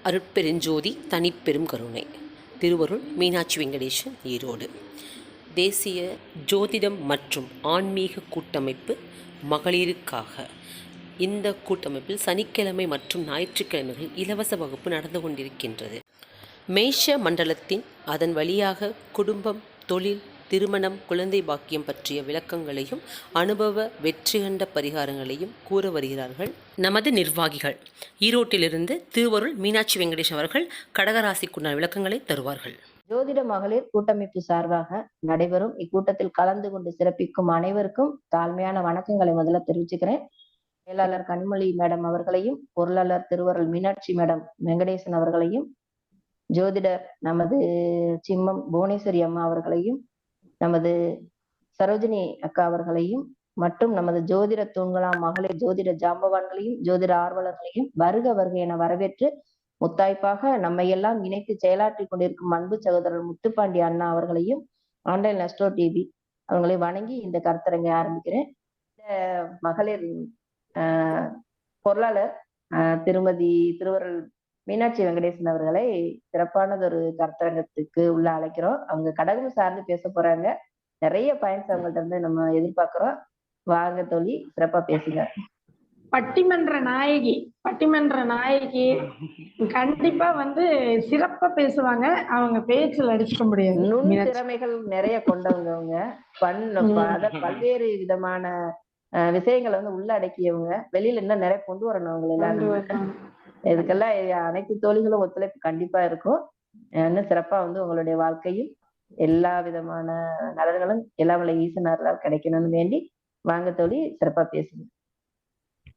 அருட்பெருஞ்சோதி தனிப்பெரும் கருணை. திருவருள் மீனாட்சி வெங்கடேசன், ஈரோடு. தேசிய ஜோதிடம் மற்றும் ஆன்மீக கூட்டமைப்பு மகளிருக்காக. இந்த கூட்டமைப்பில் சனிக்கிழமை மற்றும் ஞாயிற்றுக்கிழமைகள் இலவச வகுப்பு நடந்து கொண்டிருக்கின்றது. மேஷ மண்டலத்தின் அதன் வழியாக குடும்பம், தொழில், திருமணம், குழந்தை பாக்கியம் பற்றிய விளக்கங்களையும் அனுபவ வெற்றி கண்ட பரிகாரங்களையும் கூற வருகிறார்கள் நமது நிர்வாகிகள். ஈரோட்டிலிருந்து திருவருள் மீனாட்சி வெங்கடேஷ் அவர்கள் கடகராசிக்குண்டான விளக்கங்களை தருவார்கள். ஜோதிட மகளிர் கூட்டமைப்பு சார்பாக நடைபெறும் இக்கூட்டத்தில் கலந்து கொண்டு சிறப்பிக்கும் அனைவருக்கும் தாழ்மையான வணக்கங்களை முதல்ல தெரிவிச்சுக்கிறேன். செயலாளர் கனிமொழி மேடம் அவர்களையும், பொருளாளர் திருவருள் மீனாட்சி மேடம் வெங்கடேசன் அவர்களையும், ஜோதிடர் நமது சிம்மம் புவனேஸ்வரி அம்மா அவர்களையும், நமது சரோஜினி அக்கா அவர்களையும் மற்றும் நமது ஜோதிட தூண்களாம் மகளிர் ஜோதிட ஜாம்பவான்களையும் ஜோதிட ஆர்வலர்களையும் வருக வருக என வரவேற்று முத்தாய்ப்பாக நம்மை எல்லாம் இணைத்து செயலாற்றி கொண்டிருக்கும் அன்பு சகோதரர் முத்துப்பாண்டி அண்ணா அவர்களையும், ஆன்லைன் அஸ்ட்ரோ டிவி அவங்களை வணங்கி இந்த கருத்தரங்கை ஆரம்பிக்கிறேன். இந்த மகளிர் பொருளாளர் திருமதி திருவருள் மீனாட்சி வெங்கடேசன் அவர்களை சிறப்பானதொரு கருத்தரங்கத்துக்கு உள்ள அழைக்கிறோம். அவங்க கடகம் சார்ந்து பேச போறாங்க. நிறைய பாயிண்ட்ஸ் அவங்கள்ட்ட இருந்து நம்ம எதிர்பார்க்கிறோம். வாங்க தோழி, சிறப்பா பேசுங்க. பட்டிமன்ற நாயகி கண்டிப்பா சிறப்பா பேசுவாங்க. அவங்க பேச்சுல அடிச்சுக்க முடியாது. நுண் திறமைகள் நிறைய கொண்டவங்க. அவங்க பல்வேறு விதமான விஷயங்களை உள்ள அடக்கியவங்க. வெளியில இன்னும் நிறைய கொண்டு வரணும் அவங்க எல்லாம். இதுக்கெல்லாம் அனைத்து தோழிகளும் ஒத்துழைப்பு கண்டிப்பா இருக்கும். இன்னும் சிறப்பா உங்களுடைய வாழ்க்கையும் எல்லா விதமான நலன்களும் எல்லாம் ஈசனார்களால் கிடைக்கணும்னு வேண்டி வாங்க தோழி, சிறப்பா பேசுங்க.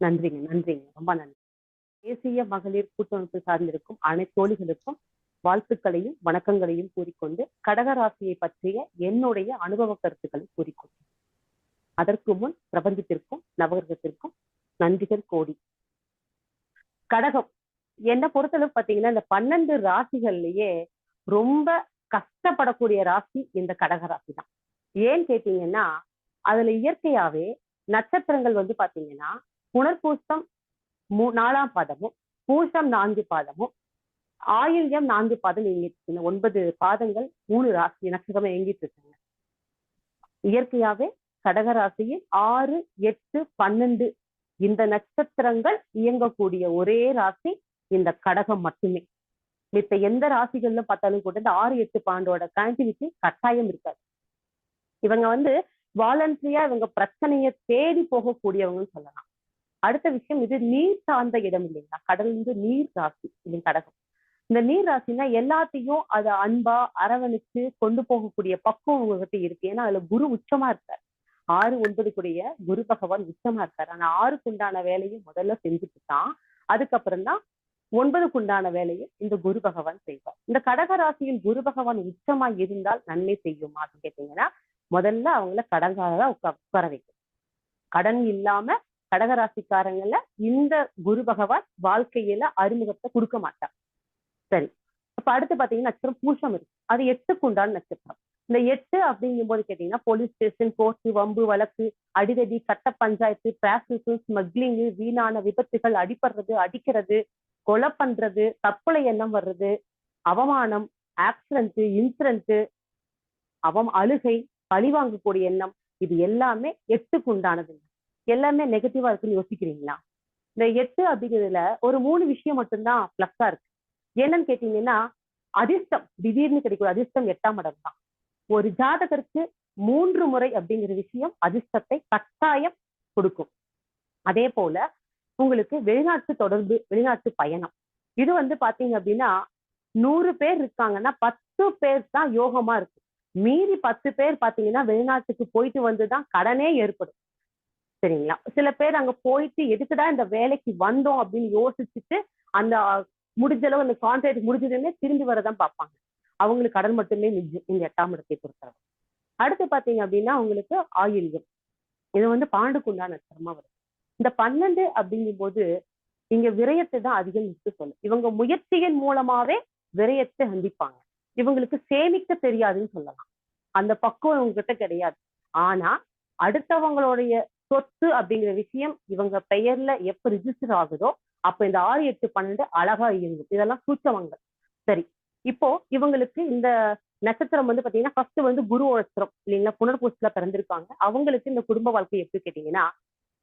நன்றிங்க, ரொம்ப நன்றி. தேசிய மகளிர் கூட்டமைப்பு சார்ந்திருக்கும் அனைத்து தோழிகளுக்கும் வாழ்த்துக்களையும் வணக்கங்களையும் கூறிக்கொண்டு கடகராசியை பற்றிய என்னுடைய அனுபவ கருத்துக்களை கூறிக்கொண்டு அதற்கு முன் பிரபஞ்சத்திற்கும் நவகிரகத்திற்கும் நன்றிகள் கோடி. கடகம் என்ன பொறுத்தளவு பாத்தீங்கன்னா, இந்த 12 ராசிகள்லயே ரொம்ப கஷ்டப்படக்கூடிய ராசி இந்த கடக ராசி தான். ஏன்னு கேட்டீங்கன்னா, அதுல இயற்கையாவே நட்சத்திரங்கள் பாத்தீங்கன்னா புனர்பூசம் 4ஆம் பாதமும், பூசம் 4 பாதமும், ஆயில்யம் 4 பாதம் இயங்கிட்டு 9 பாதங்கள் 3 ராசி நட்சத்திரம் இயங்கிட்டு இருக்காங்க. இயற்கையாவே கடகராசியில் 6, 8, 12 இந்த நட்சத்திரங்கள் இயங்கக்கூடிய ஒரே ராசி இந்த கடகம் மட்டுமே. மித்த எந்த ராசிகள்ல பார்த்தாலும் கூட இந்த 6, 8, 12ஓட கனெக்டிவிட்டி கட்டாயம் இருக்காது. இவங்க வாலண்டரியா இவங்க பிரச்சனையை தேடி போகக்கூடியவங்கன்னு சொல்லலாம். அடுத்த விஷயம், இது நீர் சார்ந்த இடம் இல்லைங்களா? கடல் நீர் ராசி இது கடகம். இந்த நீர் ராசினா எல்லாத்தையும் அதை அன்பா அரவணைச்சு கொண்டு போகக்கூடிய பக்குவம் உங்ககிட்ட இருக்கு. ஏன்னா அதுல குரு உச்சமா இருக்காரு. 6, 9 கூடிய குரு பகவான் உச்சமா இருக்காரு. ஆனா 6க்கு உண்டான வேலையை முதல்ல செஞ்சுட்டு தான் அதுக்கப்புறம் தான் 9க்கு உண்டான வேலையை இந்த குரு பகவான் செய்வார். இந்த கடக ராசியில் குரு பகவான் உச்சமா இருந்தால் நன்மை செய்யுமா அப்படின்னு கேட்டீங்கன்னா, முதல்ல அவங்கள கடன்காரதான் உட்கார வைக்கும். கடன் இல்லாம கடகராசிக்காரங்கள இந்த குரு பகவான் வாழ்க்கையில அறிமுகத்தை கொடுக்க மாட்டார். சரி, அப்ப அடுத்து பாத்தீங்கன்னா நட்சத்திரம் பூசம் இருக்கு. அது 8க்கு உண்டான நட்சத்திரம். இந்த 8 அப்படிங்கும் போது கேட்டீங்கன்னா, போலீஸ் ஸ்டேஷன், கோர்ட்டு, வம்பு வழக்கு, அடிதடி, சட்ட பஞ்சாயத்து, டிராபிக், ஸ்மக்லிங்கு, வீணான விபத்துகள், அடிபடுறது, அடிக்கிறது, கொலை பண்றது, தற்கொலை எண்ணம் வர்றது, அவமானம், ஆக்சிடென்ட், இன்சிடென்ட், அழுகை, பழி வாங்கக்கூடிய எண்ணம், இது எல்லாமே 8க்கு உண்டானது. எல்லாமே நெகட்டிவா இருக்குன்னு யோசிக்கிறீங்களா? இந்த 8 அப்படிங்கிறதுல ஒரு 3 விஷயம் மட்டும்தான் பிளஸ்ஸா இருக்கு. என்னன்னு கேட்டீங்கன்னா, அதிர்ஷ்டம் திடீர்னு கிடைக்கும். அதிர்ஷ்டம் 8ஆம் இடம் தான். ஒரு ஜாதகருக்கு 3 முறை அப்படிங்கிற விஷயம் அதிர்ஷ்டத்தை கட்டாயம் கொடுக்கும். அதே போல உங்களுக்கு வெளிநாட்டு தொடர்பு, வெளிநாட்டு பயணம், இது பாத்தீங்க அப்படின்னா 100 பேர் இருக்காங்கன்னா 10 பேர் தான் யோகமா இருக்கு. மீதி 10 பேர் பாத்தீங்கன்னா வெளிநாட்டுக்கு போயிட்டு வந்துதான் கடனே ஏற்படும். சரிங்களா? சில பேர் அங்க போயிட்டு எதுக்குடா இந்த வேலைக்கு வந்தோம் அப்படின்னு யோசிச்சுட்டு அந்த முடிஞ்ச அளவு அந்த கான்ட்ராக்ட் முடிஞ்சதுன்னே திரும்பி வரதான் பார்ப்பாங்க. அவங்களுக்கு கடன் மட்டுமே மிஞ்சும் இந்த 8ஆம் இடத்தை பொறுத்தவரை. அடுத்து பாத்தீங்க அப்படின்னா உங்களுக்கு ஆயில்யம், இது 12க்கு உண்டான நட்சத்திரமா வரும். இந்த 12 அப்படிங்கும் போது இங்க விரயத்தை தான் அதிகம் சொல்லும். இவங்க முயற்சியின் மூலமாவே விரயத்தை சந்திப்பாங்க. இவங்களுக்கு சேமிக்க தெரியாதுன்னு சொல்லலாம். அந்த பக்குவம் இவங்ககிட்ட கிடையாது. ஆனா அடுத்தவங்களுடைய சொத்து அப்படிங்கிற விஷயம் இவங்க பெயர்ல எப்ப ரிஜிஸ்டர் ஆகுதோ அப்ப இந்த 6, 8, 12 அழகா இயங்கும். இதெல்லாம் சூட்சமங்கள். சரி, இப்போ இவங்களுக்கு இந்த நட்சத்திரம் வந்து பாத்தீங்கன்னா ஃபர்ஸ்ட் வந்து குரு நட்சத்திரம் இல்லைங்களா, புனர்பூசத்துல பிறந்திருக்காங்க. அவங்களுக்கு இந்த குடும்ப வாழ்க்கை எப்படி கேட்டீங்கன்னா,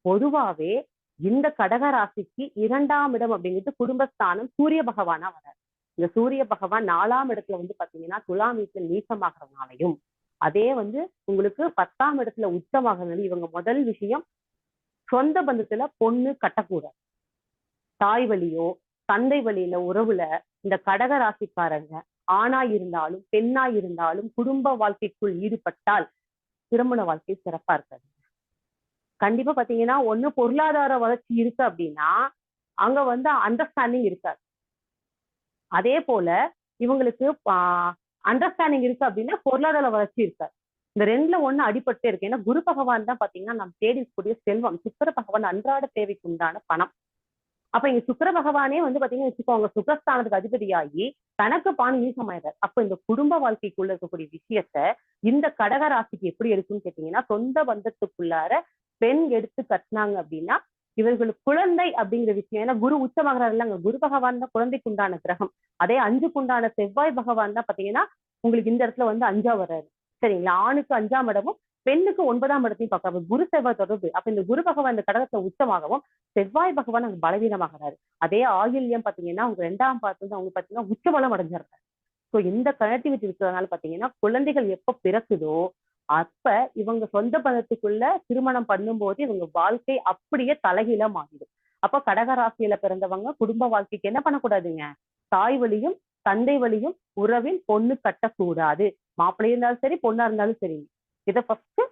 பொதுவாவே இந்த கடக ராசிக்கு 2ஆம் இடம் அப்படிங்கிறது குடும்பஸ்தானம், சூரிய பகவானா வராரு. இந்த சூரிய பகவான் 4ஆம் இடத்துல வந்து பாத்தீங்கன்னா துலாம் வீட்டுல நீசமாகறதுனாலையும், அதே வந்து உங்களுக்கு 10ஆம் இடத்துல உச்சமாகறதுனால இவங்க முதல் விஷயம் சொந்த பந்தத்துல பொண்ணு கட்டக்கூடாது. தாய் வழியோ தந்தை வழியில உறவுல இந்த கடக ராசிக்காரங்க ஆணா இருந்தாலும் பெண்ணா இருந்தாலும் குடும்ப வாழ்க்கைக்குள் ஈடுபட்டால் திருமண வாழ்க்கை சிறப்பா இருக்காது. கண்டிப்பா பாத்தீங்கன்னா ஒண்ணு பொருளாதார வளர்ச்சி இருக்கு அப்படின்னா அங்க வந்து அண்டர்ஸ்டாண்டிங் இருக்காது. அதே போல இவங்களுக்கு அண்டர்ஸ்டாண்டிங் இருக்கு அப்படின்னா பொருளாதார வளர்ச்சி இருக்காது. இந்த 2ல ஒண்ணு அடிபட்டே இருக்கு. ஏன்னா குரு பகவான் தான் பாத்தீங்கன்னா நம்ம தேடிக்கூடிய செல்வம், சுக்கிர பகவான் அன்றாட தேவைக்கு உண்டான பணம். அப்ப இங்க சுக்கிர பகவானே வந்து பாத்தீங்கன்னா வச்சுக்கோங்க, சுகஸ்தானத்துக்கு அதிபதியாகி தனக்கு பானு ஈசமாயிறாரு. அப்ப இந்த குடும்ப வாழ்க்கைக்குள்ள இருக்கக்கூடிய விஷயத்த இந்த கடக ராசிக்கு எப்படி இருக்குன்னு கேட்டீங்கன்னா, சொந்த பந்தத்துக்குள்ளார பெண் எடுத்து கட்டினாங்க அப்படின்னா இவர்களுக்கு குழந்தை அப்படிங்கிற விஷயம், ஏன்னா குரு உச்சமாகறாரு இல்லைங்க, குரு பகவான் தான் குழந்தைக்கு உண்டான கிரகம். அதே 5க்கு உண்டான செவ்வாய் பகவான் தான் பாத்தீங்கன்னா உங்களுக்கு இந்த இடத்துல வந்து 5ஆ வர்றாரு. சரிங்களா, ஆணுக்கு 5ஆம் இடமும் பெண்ணுக்கு 9ஆம் இடத்தையும் பார்க்கறாரு. குரு செவ்வாய் தொடர்பு. அப்ப இந்த குரு பகவான் இந்த கடகத்துல உச்சமாகவும் செவ்வாய் பகவான் அங்க பலவீனமாகிறாரு. அதே ஆயில்யம் பாத்தீங்கன்னா அவங்க 2ஆம் பார்த்து அவங்க பாத்தீங்கன்னா உச்சபலம் அடைஞ்சிடுறாரு. சோ இந்த கனெக்டிவிட்டி இருக்கிறதுனால பாத்தீங்கன்னா குழந்தைகள் எப்ப பிறக்குதோ அப்ப இவங்க சொந்த பந்தத்துக்குள்ள திருமணம் பண்ணும்போது இவங்க வாழ்க்கை அப்படியே தலைகீழா மாறிடும். அப்ப கடக ராசியில பிறந்தவங்க குடும்ப வாழ்க்கைக்கு என்ன பண்ணக்கூடாதுங்க, தாய் வழியும் தந்தை வழியும் உறவில் பொண்ணு கட்டக்கூடாது. மாப்பிள்ளையா இருந்தாலும் சரி பொண்ணா இருந்தாலும் சரி, இதை ஃபர்ஸ்ட்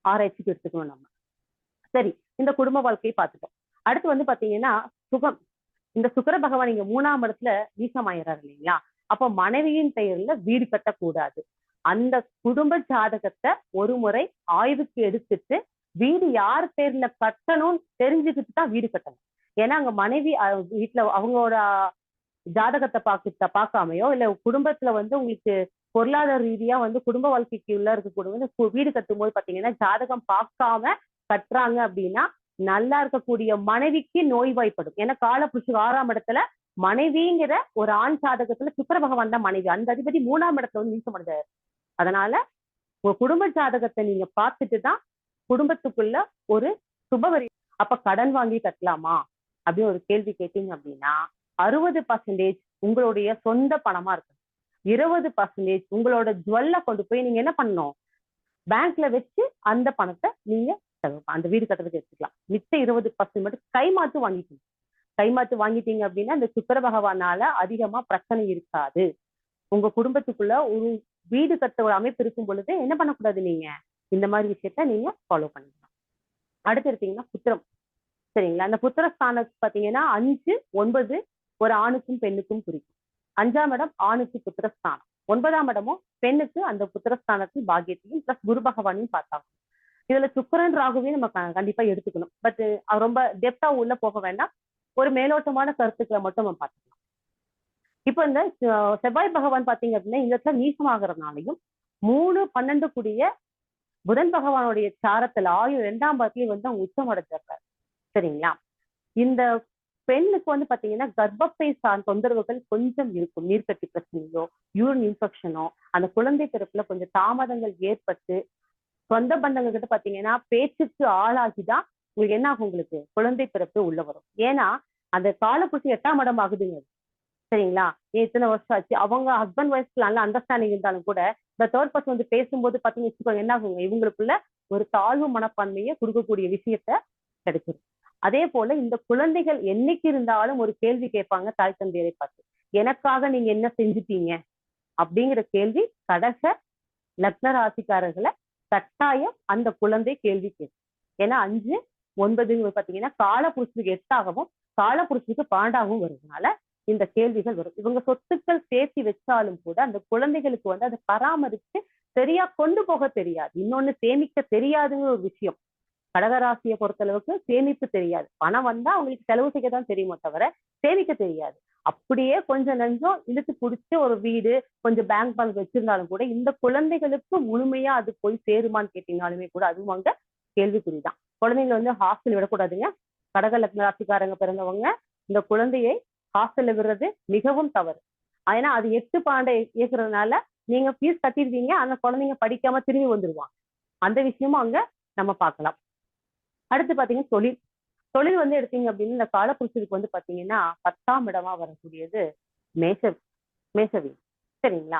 ஆராய்ச்சிக்கு எடுத்துக்கணும் நம்ம. சரி, இந்த குடும்ப வாழ்க்கையை பார்த்துட்டோம். அடுத்து வந்து பாத்தீங்கன்னா சுகம். இந்த சுக்கிர பகவான் இங்க 3ஆம் இடத்துல நீசமாயிறாரு இல்லைங்களா, அப்ப மனைவியின் பெயர்ல வீடு கட்டக்கூடாது. அந்த குடும்ப ஜாதகத்தை ஒரு முறை ஆய்வுக்கு எடுத்துட்டு வீடு யார் பேர்ல கட்டணும்னு தெரிஞ்சுக்கிட்டு தான் வீடு கட்டணும். ஏன்னா அங்க மனைவி வீட்டுல அவங்களோட ஜாதகத்தை பார்க்காமையோ இல்ல குடும்பத்துல வந்து உங்களுக்கு பொருளாதார ரீதியா வந்து குடும்ப வாழ்க்கைக்கு உள்ள இருக்கக்கூடிய வீடு கட்டும் போது பாத்தீங்கன்னா ஜாதகம் பார்க்காம கட்டுறாங்க அப்படின்னா நல்லா இருக்கக்கூடிய மனைவிக்கு நோய்வாய்ப்படும். ஏன்னா காலபுருஷன் 6ஆம் இடத்துல மனைவிங்கிற ஒரு ஆண் ஜாதகத்துல சுக்கிர பகவான் தான் மனைவி, அந்த அதிபதி 3ஆம் இடத்துல வந்து நீசமடைந்தாரு. அதனால உங்க குடும்ப ஜாதகத்தை நீங்க பார்த்துட்டு தான் குடும்பத்துக்குள்ள ஒரு சுபவரி. அப்ப கடன் வாங்கி கட்டலாமா அப்படின்னு ஒரு கேள்வி கேட்டீங்க அப்படின்னா 60% உங்களுடைய சொந்த பணமா இருக்கு, 20% உங்களோட ஜுவல்ல கொண்டு போய் நீங்க என்ன பண்ணணும், பேங்க்ல வச்சு அந்த பணத்தை நீங்க அந்த வீடு கட்டுறதுக்கு எடுத்துக்கலாம். மிச்ச 20% மட்டும் கைமாத்து வாங்கிக்கணும். கைமாத்து வாங்கிட்டீங்க அப்படின்னா இந்த சுக்கிர பகவானால அதிகமா பிரச்சனை இருக்காது. உங்க குடும்பத்துக்குள்ள ஒரு வீடு கட்ட ஒரு அமைப்பு இருக்கும் பொழுது என்ன பண்ணக்கூடாது, நீங்க இந்த மாதிரி விஷயத்த நீங்க ஃபாலோ பண்ணிக்கலாம். அடுத்து எடுத்தீங்கன்னா புத்திரம். சரிங்களா, அந்த புத்திரஸ்தானத்துக்கு பாத்தீங்கன்னா 5, 9 ஒரு ஆணுக்கும் பெண்ணுக்கும் குறிக்கும். 5ஆம் இடம் ஆணுக்கு புத்திரஸ்தானம், 9ஆம் இடமும் பெண்ணுக்கு அந்த புத்திரஸ்தானத்தில் பாக்கியத்தையும் பிளஸ் குரு பகவானையும் பார்த்தாங்க. இதுல சுக்கிரன் ராகுவையும் நம்ம கண்டிப்பா எடுத்துக்கணும். பட் ரொம்ப டெப்தா உள்ள போக வேண்டாம், ஒரு மேலோட்டமான கருத்துக்களை மட்டும் நம்ம பார்த்துக்கலாம். இப்ப இந்த செவ்வாய் பகவான் பாத்தீங்க அப்படின்னா இந்த இடத்துல நீசமாகறதுனாலையும் 3, 12 கூடிய புதன் பகவானுடைய சாரத்துல 2ஆம் பாத்தியும் வந்து அவங்க உச்சம் அடைஞ்சிருக்காரு. சரிங்களா, இந்த பெண்ணுக்கு வந்து பாத்தீங்கன்னா கர்ப்பப்பை தொந்தரவுகள் கொஞ்சம் இருக்கும். நீர்க்கட்டி பிரச்சனையோ யூரின் இன்ஃபெக்ஷனோ அந்த குழந்தை பிறப்புல கொஞ்சம் தாமதங்கள் ஏற்பட்டு சொந்த பந்தங்கள் கிட்ட பாத்தீங்கன்னா பேச்சுக்கு ஆளாகிதான் உங்களுக்கு என்ன ஆகும், உங்களுக்கு குழந்தை பிறப்பு உள்ள வரும். ஏன்னா அந்த காலப்புசி 8ஆம் இடம் ஆகுதுங்க. சரிங்களா, இத்தனை வருஷம் ஆச்சு, அவங்க ஹஸ்பண்ட் ஒய்ஃப்க்கு நல்ல அண்டர்ஸ்டாண்டிங் இருந்தாலும் கூட இந்த தேர்ட் பர்சன் வந்து பேசும்போது பாத்தீங்கன்னு வச்சுக்கோங்க என்ன ஆகுங்க, இவங்களுக்குள்ள ஒரு தாழ்வு மனப்பான்மையை கொடுக்கக்கூடிய விஷயத்த கிடைச்சிடும். அதே போல இந்த குழந்தைகள் என்னைக்கு இருந்தாலும் ஒரு கேள்வி கேட்பாங்க தாய் தந்தையரை பார்த்து, எனக்காக நீங்க என்ன செஞ்சுட்டீங்க அப்படிங்கிற கேள்வி கடக லக்ன ராசிக்காரர்களை கட்டாயம் அந்த குழந்தை கேள்வி கேட்கும். ஏன்னா 5, 9 பாத்தீங்கன்னா காலபுருஷனுக்கு 8ஆகவும் காலபுருஷனுக்கு 12ஆகவும் வருதுனால இந்த கேள்விகள் வரும். இவங்க சொத்துக்கள் சேர்த்து வச்சாலும் கூட அந்த குழந்தைகளுக்கு வந்து அதை பராமரித்து சரியா கொண்டு போக தெரியாது. இன்னொன்னு சேமிக்க தெரியாதுங்கிற ஒரு விஷயம். கடகராசியை பொறுத்தளவுக்கு சேமிப்பு தெரியாது. பணம் வந்தா அவங்களுக்கு செலவு செய்ய தான் தெரியுமோ தவிர சேமிக்க தெரியாது. அப்படியே கொஞ்சம் நஞ்சம் இழுத்து பிடிச்சி ஒரு வீடு கொஞ்சம் பேங்க் பேலன்ஸ் வச்சிருந்தாலும் கூட இந்த குழந்தைகளுக்கு முழுமையா அது போய் சேருமான்னு கேட்டீங்கன்னாலுமே கூட அதுவும் அங்க கேள்விக்குறிதான். குழந்தைங்களை வந்து ஹாஸ்டல் விடக்கூடாதுங்க. கடக லக்ன ராசிக்காரங்க பிறந்தவங்க இந்த குழந்தையை ஹாஸ்டல்ல விடுறது மிகவும் தவறு. ஏன்னா அது 8 இயக்குறதுனால நீங்க ஃபீஸ் கட்டிருவீங்க, அந்த குழந்தைங்க படிக்காம திரும்பி வந்துருவாங்க. அந்த விஷயமும் அங்க நம்ம பார்க்கலாம். அடுத்து பாத்தீங்கன்னா தொழில். தொழில் வந்து எடுத்தீங்க அப்படின்னு இந்த காலப்புருஷனுக்கு வந்து பாத்தீங்கன்னா 10ஆம் இடமா வரக்கூடியது மேஷ மேஷ வீடு. சரிங்களா?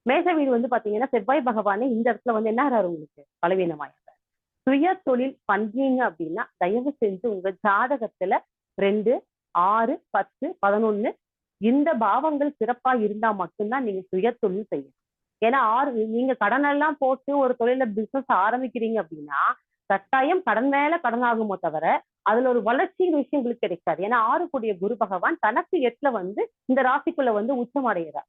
மேஷ வீடு வந்து பாத்தீங்கன்னா செவ்வாய் பகவானே இந்த இடத்துல வந்து என்ன ஆறாரு உங்களுக்கு பலவீனமாயிருக்காரு. சுய தொழில் பண்றீங்க அப்படின்னா தயவு செஞ்சு உங்க ஜாதகத்துல 2, 6, 10, 11 இந்த பாவங்கள் சிறப்பா இருந்தா மட்டும்தான் நீங்க சுய தொழில் செய்யணும். ஏன்னா நீங்க கடன் எல்லாம் போட்டு ஒரு தொழில பிசினஸ் ஆரம்பிக்கிறீங்க அப்படின்னா கட்டாயம் கடன் மேல கடன் ஆகுமோ தவிர அதுல ஒரு வளர்ச்சியின் விஷயம் உங்களுக்கு கிடைக்காது. ஏன்னா 6 கூடிய குரு பகவான் தனக்கு 8ல வந்து இந்த ராசிக்குள்ள வந்து உச்சம் அடைகிறார்.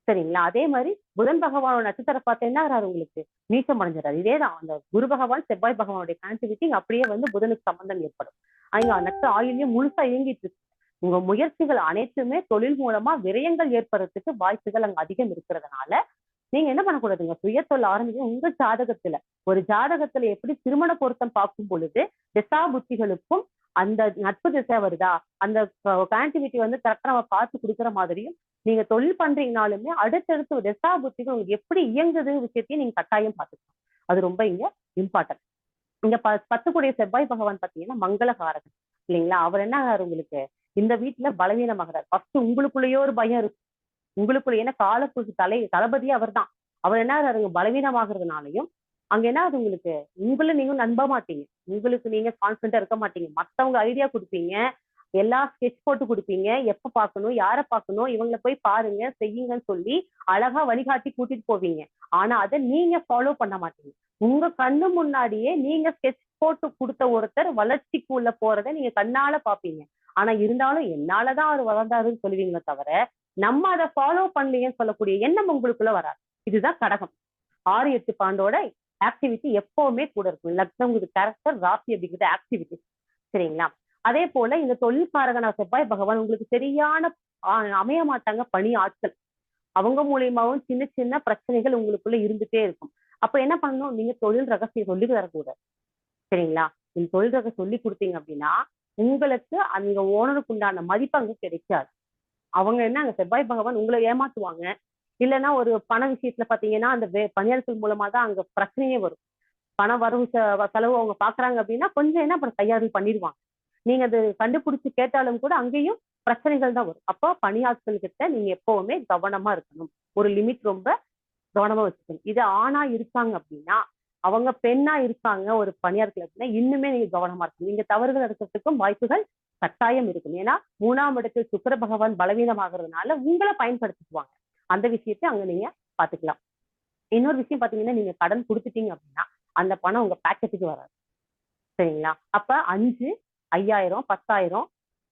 சரிங்களா? அதே மாதிரி புதன் பகவானோட நட்சத்திர பார்த்து என்ன ஆகிறாரு உங்களுக்கு நீச்சம் அடைஞ்சிடாரு. இதேதான் அந்த குரு பகவான் செவ்வாய் பகவானுடைய கனெக்டிவிட்டி அப்படியே வந்து புதனுக்கு சம்பந்தம் ஏற்படும். அங்க நட்ச ஆயுள்லயும் முழுசா இயங்கிட்டு இருக்கு. உங்க முயற்சிகள் அனைத்துமே தொழில் மூலமா விரயங்கள் ஏற்படுறதுக்கு வாய்ப்புகள் அங்க அதிகம் இருக்கிறதுனால நீங்க என்ன பண்ணக்கூடாதுங்க, சுயத்தொழில் ஆரம்பிக்க உங்க ஜாதகத்துல ஒரு ஜாதகத்துல எப்படி திருமண பொருத்தம் பார்க்கும் பொழுது திசா புத்திகளுக்கும் அந்த நட்பு திசை வருதா, அந்த கனெக்டிவிட்டி வந்து கரெக்டா நம்ம பார்த்து கொடுக்குற மாதிரியும் நீங்க தொழில் பண்றீங்கனாலுமே அடுத்தடுத்து திசா புத்திகள் உங்களுக்கு எப்படி இயங்குது விஷயத்தையும் நீங்க கட்டாயம் பார்த்துக்கணும். அது ரொம்ப இங்க இம்பார்ட்டன்ட். இங்க 10 கூடிய செவ்வாய் பகவான் பாத்தீங்கன்னா மங்களகாரகன் இல்லைங்களா? அவர் என்ன உங்களுக்கு இந்த வீட்டுல பலவீனமாகிறார். ஃபர்ஸ்ட் உங்களுக்குள்ளேயே ஒரு பயம் இருக்கு. உங்களுக்குள்ள ஏன்னா காலப்புக்கு தளபதியே அவர் தான். அவர் என்ன பலவீனமாகறதுனாலையும் அங்க என்ன ஆகுது உங்களுக்கு உங்களை நீங்க நம்ப மாட்டீங்க. உங்களுக்கு நீங்க கான்பிடண்டா இருக்க மாட்டீங்க. மத்தவங்க ஐடியா கொடுப்பீங்க, எல்லா ஸ்கெட்ச் போட்டு கொடுப்பீங்க, எப்ப பார்க்கணும், யாரை பார்க்கணும், இவங்களை போய் பாருங்க செய்யுங்கன்னு சொல்லி அழகா வழிகாட்டி கூட்டிட்டு போவீங்க. ஆனா அதை நீங்க ஃபாலோ பண்ண மாட்டீங்க. உங்க கண்ணு முன்னாடியே நீங்க ஸ்கெட்ச் போட்டு கொடுத்த ஒருத்தர் வளர்ச்சிக்குள்ள போறதை நீங்க கண்ணால பாப்பீங்க. ஆனா இருந்தாலும் என்னாலதான் அவர் வளர்ந்தாருன்னு சொல்லுவீங்களே தவிர நம்ம அதை ஃபாலோ பண்ணலையேன்னு சொல்லக்கூடிய எண்ணம் உங்களுக்குள்ள வராது. இதுதான் கடகம். 6, 8 பாண்டோட ஆக்டிவிட்டி எப்பவுமே கூட இருக்கும். லக்னம் கேரக்டர், ராசி அப்படிங்கிறது ஆக்டிவிட்டி. சரிங்களா? அதே போல இந்த தொழில்காரகனா செவ்வாய் பகவான் உங்களுக்கு சரியான அமைய மாட்டாங்க பணி ஆட்கள். அவங்க மூலியமாவும் சின்ன சின்ன பிரச்சனைகள் உங்களுக்குள்ள இருந்துட்டே இருக்கும். அப்ப என்ன பண்ணணும், நீங்க தொழில் ரகசியம் சொல்லி தரக்கூடாது. சரிங்களா? இந்த தொழில் ரகசியம் சொல்லி கொடுத்தீங்க அப்படின்னா உங்களுக்கு அந்த ஓனருக்கு உண்டான மதிப்பு அங்க கிடைக்காது. அவங்க என்ன அங்க செவ்வாய் பகவான் உங்களை ஏமாத்துவாங்க. இல்லைன்னா ஒரு பண விஷயத்துல பாத்தீங்கன்னா அந்த பணியாளர்கள் மூலமா தான் அங்க பிரச்சனையே வரும். பண வரவு செலவு அவங்க பாக்குறாங்க அப்படின்னா கொஞ்சம் என்ன பண்ண தயாரி பண்ணிடுவாங்க. நீங்க அது கண்டுபிடிச்சு கேட்டாலும் கூட அங்கேயும் பிரச்சனைகள் தான் வரும். அப்போ பணியாட்கள் கிட்ட நீங்க எப்பவுமே கவனமா இருக்கணும். ஒரு லிமிட் ரொம்ப கவனமா வச்சுக்கணும். இது ஆணா இருக்காங்க அப்படின்னா அவங்க பெண்ணா இருக்காங்க ஒரு பணியாளர்கள் அப்படின்னா இன்னுமே நீங்க கவனமா இருக்கணும். நீங்க தவறுகள் எடுக்கிறதுக்கும் வாய்ப்புகள் கட்டாயம் இருக்கும். ஏன்னா 3ஆம் இடத்தில் சுக்கிர பகவான் பலவீனமாகறதுனால உங்களை பயன்படுத்திக்குவாங்க. அந்த விஷயத்தை அங்க நீங்க பாத்துக்கலாம். இன்னொரு விஷயம் பாத்தீங்கன்னா நீங்க கடன் கொடுத்துட்டீங்க அப்படின்னா அந்த பணம் உங்க பாக்கெட்டுக்கு வராது. சரிங்களா? அப்ப 5, 5000, 10,000,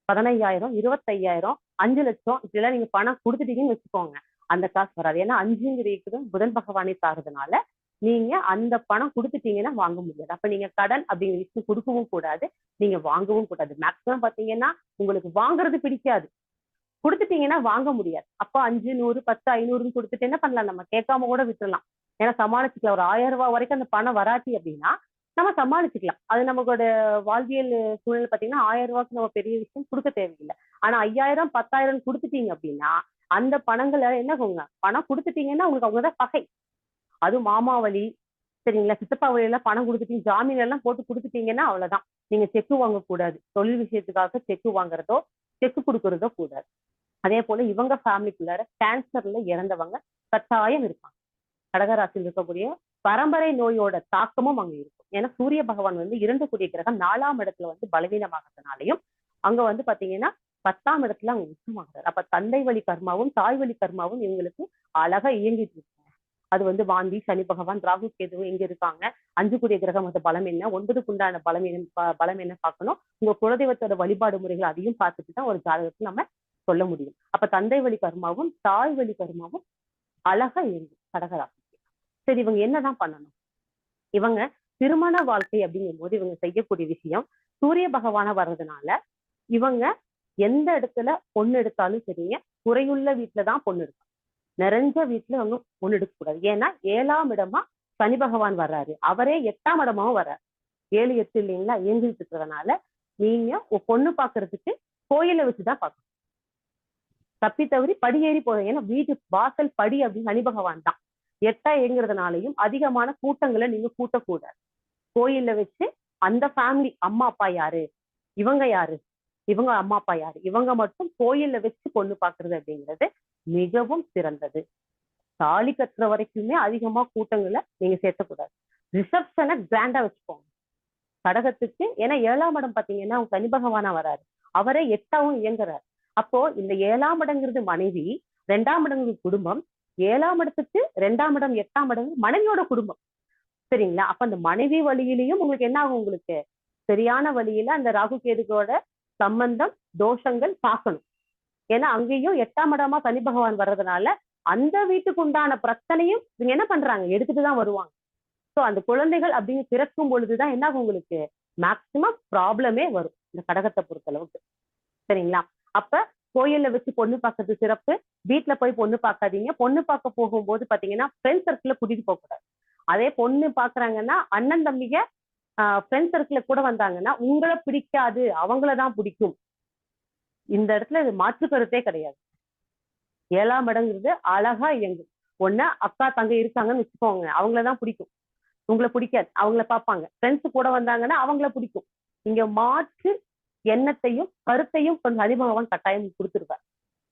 15,000, 25,000, 5 லட்சம் இப்படி எல்லாம் நீங்க பணம் கொடுத்துட்டீங்கன்னு வச்சுக்கோங்க, அந்த காசு வராது. ஏன்னா 5ங்கிறது புதன் பகவானே சாருதுனால நீங்க அந்த பணம் கொடுத்துட்டீங்கன்னா வாங்க முடியாது. அப்ப நீங்க கடன் அப்படிங்கிற விஷயம் கொடுக்கவும் கூடாது, நீங்க வாங்கவும் கூடாது. மேக்சிமம் பாத்தீங்கன்னா உங்களுக்கு வாங்குறது பிடிக்காது, கொடுத்துட்டீங்கன்னா வாங்க முடியாது. அப்போ 5, 100, 10, 500 கொடுத்துட்டு என்ன பண்ணலாம், நம்ம கேட்காம கூட விட்டுறலாம். ஏன்னா சமாளிச்சுக்கலாம். ஒரு 1000 ரூபாய் வரைக்கும் அந்த பணம் வராட்டி அப்படின்னா நம்ம சமாளிச்சுக்கலாம். அது நம்மளோட வாழ்வியல் சூழ்நிலை பாத்தீங்கன்னா 1000 ரூபாய்க்கு நம்ம பெரிய விஷயம் கொடுக்க தேவையில்லை. ஆனா 5000, 10,000 கொடுத்துட்டீங்க அப்படின்னா அந்த பணங்களை என்ன பணம் கொடுத்துட்டீங்கன்னா உங்களுக்கு அவங்கதான் பகை. அதுவும் மாமாவளி சரிங்களா, சித்தப்பா வழியெல்லாம் பணம் கொடுத்துட்டீங்க, ஜாமீன் எல்லாம் போட்டு கொடுத்துட்டீங்கன்னா அவ்வளவுதான். நீங்க செக்கு வாங்கக்கூடாது. தொழில் விஷயத்துக்காக செக்கு வாங்குறதோ செக்கு கொடுக்கறதோ கூடாது. அதே போல இவங்க ஃபேமிலிக்குள்ளார கேன்சர்ல இறந்தவங்க கட்டாயம் இருப்பாங்க. கடகராசியில் இருக்கக்கூடிய பரம்பரை நோயோட தாக்கமும் அங்க இருக்கும். ஏன்னா சூரிய பகவான் வந்து 2 கூடிய கிரகம் 4ஆம் இடத்துல வந்து பலவீனமாகறதுனாலையும் அங்க வந்து பாத்தீங்கன்னா 10ஆம் இடத்துல அவங்க உச்சமாகிறார். அப்ப தந்தை வழி கர்மாவும் தாய் வழி கர்மாவும் இவங்களுக்கு அழகா இயங்கிட்டு இருக்காங்க. அது வந்து வாந்தி, சனி பகவான், ராகு கேது எங்க இருக்காங்க, 5 கூடிய கிரகம் அந்த பலம் என்ன, 9க்கு உண்டான பலம் என்ன பார்க்கணும். உங்க குலதெய்வத்தோட வழிபாடு முறைகள் அதையும் பார்த்துட்டு தான் ஒரு ஜாதகத்தை நம்ம சொல்ல முடியும். அப்ப தந்தை வழி கர்மாவும் தாய் வழி கர்மாவும் அழகா இயங்கும் கடகராசி. சரி, இவங்க என்னதான் பண்ணணும்? இவங்க திருமண வாழ்க்கை அப்படிங்கும் போது இவங்க செய்யக்கூடிய விஷயம் சூரிய பகவான வர்றதுனால இவங்க எந்த இடத்துல பொண்ணு எடுத்தாலும் சரிங்க, குறையுள்ள வீட்டுலதான் பொண்ணு எடுக்கணும். நிறைஞ்ச வீட்டுல அவங்க பொண்ணு எடுக்க கூடாது. ஏன்னா 7ஆம் இடமா சனி பகவான் வர்றாரு, அவரே 8ஆம் இடமாவும் வர்றாரு. 7, 8 இல்லைங்களா இயங்கிட்டு இருக்கிறதுனால நீங்க பொண்ணு பாக்குறதுக்கு கோயிலை வச்சுதான் பார்க்கணும். தப்பி தவறி படி ஏறி போறோம். ஏன்னா வீட்டு வாசல் படி அப்படின்னு சனி பகவான் தான். எட்டா இயங்குறதுனாலையும் அதிகமான கூட்டங்களை நீங்க கூட்டக்கூடாது. கோயில்ல வச்சு அந்த ஃபேமிலி அம்மா அப்பா யாரு, இவங்க யாரு, இவங்க அம்மா அப்பா யாரு, இவங்க மட்டும் கோயில்ல வச்சு பொண்ணு பாக்குறது அப்படிங்கிறது மிகவும் சிறந்தது. தாலி கட்டுற வரைக்குமே அதிகமா கூட்டங்களை நீங்க சேர்த்தக்கூடாது. ரிசப்ஷனை கிராண்டா வச்சுக்கோங்க கடகத்துக்கு. ஏன்னா 7ஆம் இடம் பாத்தீங்கன்னா அவங்க சனி பகவானா வராரு, அவரே 8ஆவும் இயங்குறாரு. அப்போ இந்த 7ஆம் இடங்கிறது மனைவி, 2ஆம் இடங்கிறது குடும்பம், 7ஆம் இடத்துக்கு 2ஆம் இடம் 8ஆம் இடம் மனைவியோட குடும்பம். சரிங்களா? அப்ப அந்த மனைவி வழியிலையும் உங்களுக்கு என்ன ஆகும், உங்களுக்கு சரியான வழியில அந்த ராகு கேதுகளோட சம்பந்தம் தோஷங்கள் பார்க்கணும். ஏன்னா அங்கேயும் 8ஆம் இடமா சனி பகவான் வர்றதுனால அந்த வீட்டுக்கு உண்டான பிரச்சனையும் இவங்க என்ன பண்றாங்க, எடுத்துட்டுதான் வருவாங்க. சோ அந்த குழந்தைகள் அப்படின்னு பிறக்கும் பொழுதுதான் என்ன ஆகும், உங்களுக்கு மேக்சிமம் ப்ராப்ளமே வரும் இந்த கடகத்தை பொறுத்தளவுக்கு. சரிங்களா? அப்ப கோயில்ல வச்சு பொண்ணு பார்க்கறது சிறப்பு. வீட்டுல போய் பொண்ணு பார்க்காதீங்க. பொண்ணு பார்க்க போகும்போது பாத்தீங்கன்னா ஃப்ரெண்ட்ஸ் சர்க்கிள் கூட்டிட்டு போக கூடாது. அதே பொண்ணு பாக்குறாங்கன்னா அண்ணன் தம்பிங்க ஃப்ரெண்ட்ஸ் சர்க்கிள் கூட வந்தாங்கன்னா உங்களை பிடிக்காது, அவங்களதான் பிடிக்கும். இந்த இடத்துல இது மாற்று கருத்தே கிடையாது. 7ஆம் இடங்கிறது அழகா இயங்கும். ஒண்ணு அக்கா தங்க இருக்காங்கன்னு வச்சுக்கோங்க, அவங்களதான் பிடிக்கும், உங்களை பிடிக்காது, அவங்கள பார்ப்பாங்க. ஃப்ரெண்ட்ஸ் கூட வந்தாங்கன்னா அவங்கள பிடிக்கும். இங்க மாற்று எண்ணத்தையும் கருத்தையும் கொஞ்சம் சனி பகவான் கட்டாயம் கொடுத்துருவார்.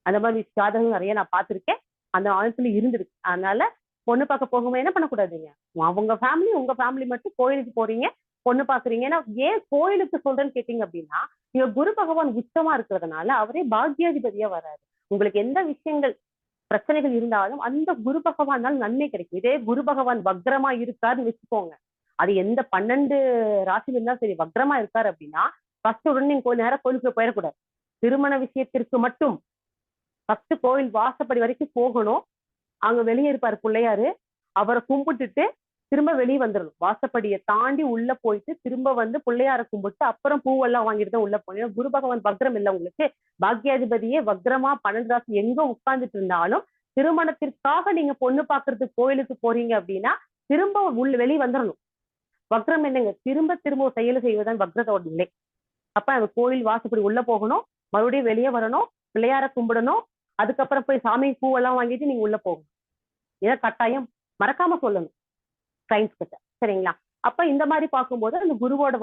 அந்த மாதிரி ஜாதகம் நிறைய நான் பார்த்திருக்கேன், அந்த ஆழத்துல இருந்திருக்கு. அதனால பொண்ணு பார்க்க போகும்போது என்ன பண்ணக்கூடாதுங்க, அவங்க ஃபேமிலி உங்க ஃபேமிலி மட்டும் கோயிலுக்கு போறீங்க பொண்ணு பாக்குறீங்க. ஏன்னா ஏன் கோயிலுக்கு சொல்றேன்னு கேட்டீங்க அப்படின்னா, இங்க குரு பகவான் உச்சமா இருக்கிறதுனால அவரே பாக்யாதிபதியா வராரு. உங்களுக்கு எந்த விஷயங்கள் பிரச்சனைகள் இருந்தாலும் அந்த குரு பகவானால் நன்மை கிடைக்கும். இதே குரு பகவான் வக்ரமா இருக்காருன்னு வச்சுக்கோங்க, அது எந்த 12 ராசியில இருந்தா சரி வக்ரமா இருக்காரு அப்படின்னா ஃபர்ஸ்ட் உடனே நீங்க கொஞ்ச நேரம் கோயிலுக்கு போயிடக்கூடாது. திருமண விஷயத்திற்கு மட்டும் ஃபர்ஸ்ட் கோயில் வாசப்படி வரைக்கும் போகணும். அங்க வெளியே இருப்பாரு பிள்ளையாரு, அவரை கும்பிட்டுட்டு திரும்ப வெளியே வந்துடணும். வாசப்படியை தாண்டி உள்ள போயிட்டு திரும்ப வந்து பிள்ளையார கும்பிட்டு அப்புறம் பூவெல்லாம் வாங்கிட்டு தான் உள்ள போனோம். குரு பகவான் வக்ரம் இல்லை உங்களுக்கு, பாக்யாதிபதியே வக்ரமா 12 ராசி எங்க உட்கார்ந்துட்டு இருந்தாலும் திருமணத்திற்காக நீங்க பொண்ணு பாக்குறதுக்கு கோயிலுக்கு போறீங்க அப்படின்னா திரும்ப உள்ள வெளியே வந்துடணும். வக்ரம் என்னங்க, திரும்ப திரும்ப செயல் செய்வதுதான் வக்ரத்தோட நிலை. அப்ப அந்த கோயில் வாசப்படி உள்ள போகணும், மறுபடியும் வெளியே வரணும், பிள்ளையார கும்பிடணும், அதுக்கப்புறம் போய் சாமி பூவெல்லாம் வாங்கிட்டு நீங்க உள்ள போகணும். இதை கட்டாயம் மறக்காம சொல்லணும் கிளைண்ட்ஸ் கிட்ட. சரிங்களா? அப்ப இந்த மாதிரி பார்க்கும்போது அந்த குருவோட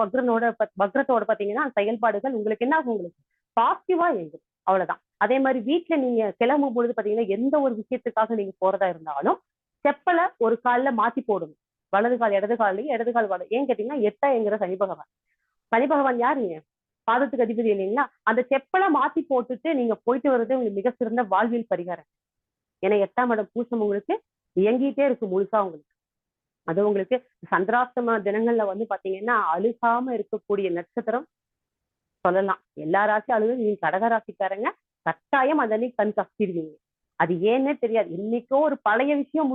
வக்ரத்தோட பாத்தீங்கன்னா செயல்பாடுகள் உங்களுக்கு என்ன ஆகும், உங்களுக்கு பாசிட்டிவா இயங்கும். அவ்வளவுதான். அதே மாதிரி வீட்டுல நீங்க கிளம்பும் பொழுது பாத்தீங்கன்னா எந்த ஒரு விஷயத்துக்காக நீங்க போறதா இருந்தாலும் செப்பலை ஒரு கால்ல மாத்தி போடணும். வலது கால் இடது காலையும் இடது கால் வலது. ஏன் கேட்டீங்கன்னா 8ஆங்கிற சனி பகவான். சனி பகவான் யாருங்க, பாதத்துக்கு அதிபதி இல்லைங்களா? அந்த செப்பலை மாத்தி போட்டுட்டு நீங்க போயிட்டு வர்றது உங்களுக்கு மிக சிறந்த வாழ்வியல் பரிகாரம். ஏன்னா 8ஆம் இடம் பூசம் உங்களுக்கு இயங்கிட்டே இருக்கு முழுசா உங்களுக்கு. அது உங்களுக்கு சந்திராஷ்டம தினங்கள்ல வந்து பாத்தீங்கன்னா அழுகாம இருக்கக்கூடிய நட்சத்திரம் சொல்லலாம். எல்லா ராசி அழுது நீங்க கடக ராசிக்காரங்க கட்டாயம் அந்த அன்னைக்கு கண் கசிடுவீங்க. அது ஏன்னே தெரியாது. இன்னைக்கோ ஒரு பழைய விஷயம்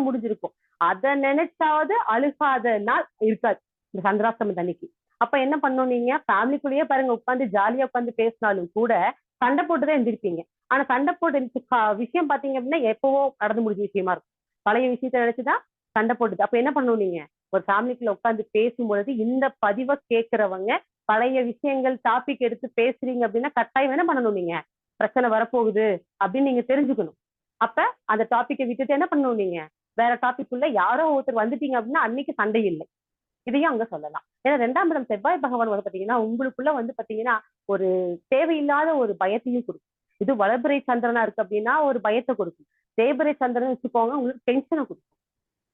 முடிஞ்சிருக்கும், அதை நினைச்சாவது அழுகாத நாள் இருக்காது இந்த சந்திராஷ்டம அன்னைக்கு. அப்ப என்ன பண்ணணும், நீங்க ஃபேமிலிக்குள்ளேயே பாருங்க உட்காந்து ஜாலியா உட்காந்து பேசினாலும் கூட சண்டை போட்டுதான் எந்திரிப்பீங்க. ஆனா சண்டை போட்டு விஷயம் பாத்தீங்க அப்படின்னா எப்பவோ நடந்து முடிஞ்ச விஷயமா இருக்கும். பழைய விஷயத்த நினைச்சுதான் சண்டை போட்டுது. அப்ப என்ன பண்ணணும், நீங்க ஒரு ஃபேமிலிக்குள்ள உட்காந்து பேசும்பொழுது இந்த பதிவை கேட்கிறவங்க பழைய விஷயங்கள் டாபிக் எடுத்து பேசுறீங்க அப்படின்னா கட்டாயம் என்ன பண்ணணும், நீங்க பிரச்சனை வரப்போகுது அப்படின்னு நீங்க தெரிஞ்சுக்கணும். அப்ப அந்த டாபிக்கை விட்டுட்டு என்ன பண்ணணும், நீங்க வேற டாபிக் உள்ள யாரோ ஒருத்தர் வந்துட்டீங்க அப்படின்னா அன்னைக்கு சண்டை இல்லை. இதையும் அங்க சொல்லலாம். ஏன்னா 2ஆம் இடம் செவ்வாய் பகவான் வந்து பாத்தீங்கன்னா உங்களுக்குள்ள வந்து பாத்தீங்கன்னா ஒரு தேவையில்லாத ஒரு பயத்தையும் கொடுக்கும். இது வளர்பிறை சந்திரனா இருக்கு அப்படின்னா ஒரு பயத்தை கொடுக்கும். தேய்பிறை சந்திரன் வச்சுக்கோங்க, உங்களுக்கு டென்ஷனை கொடுக்கும்.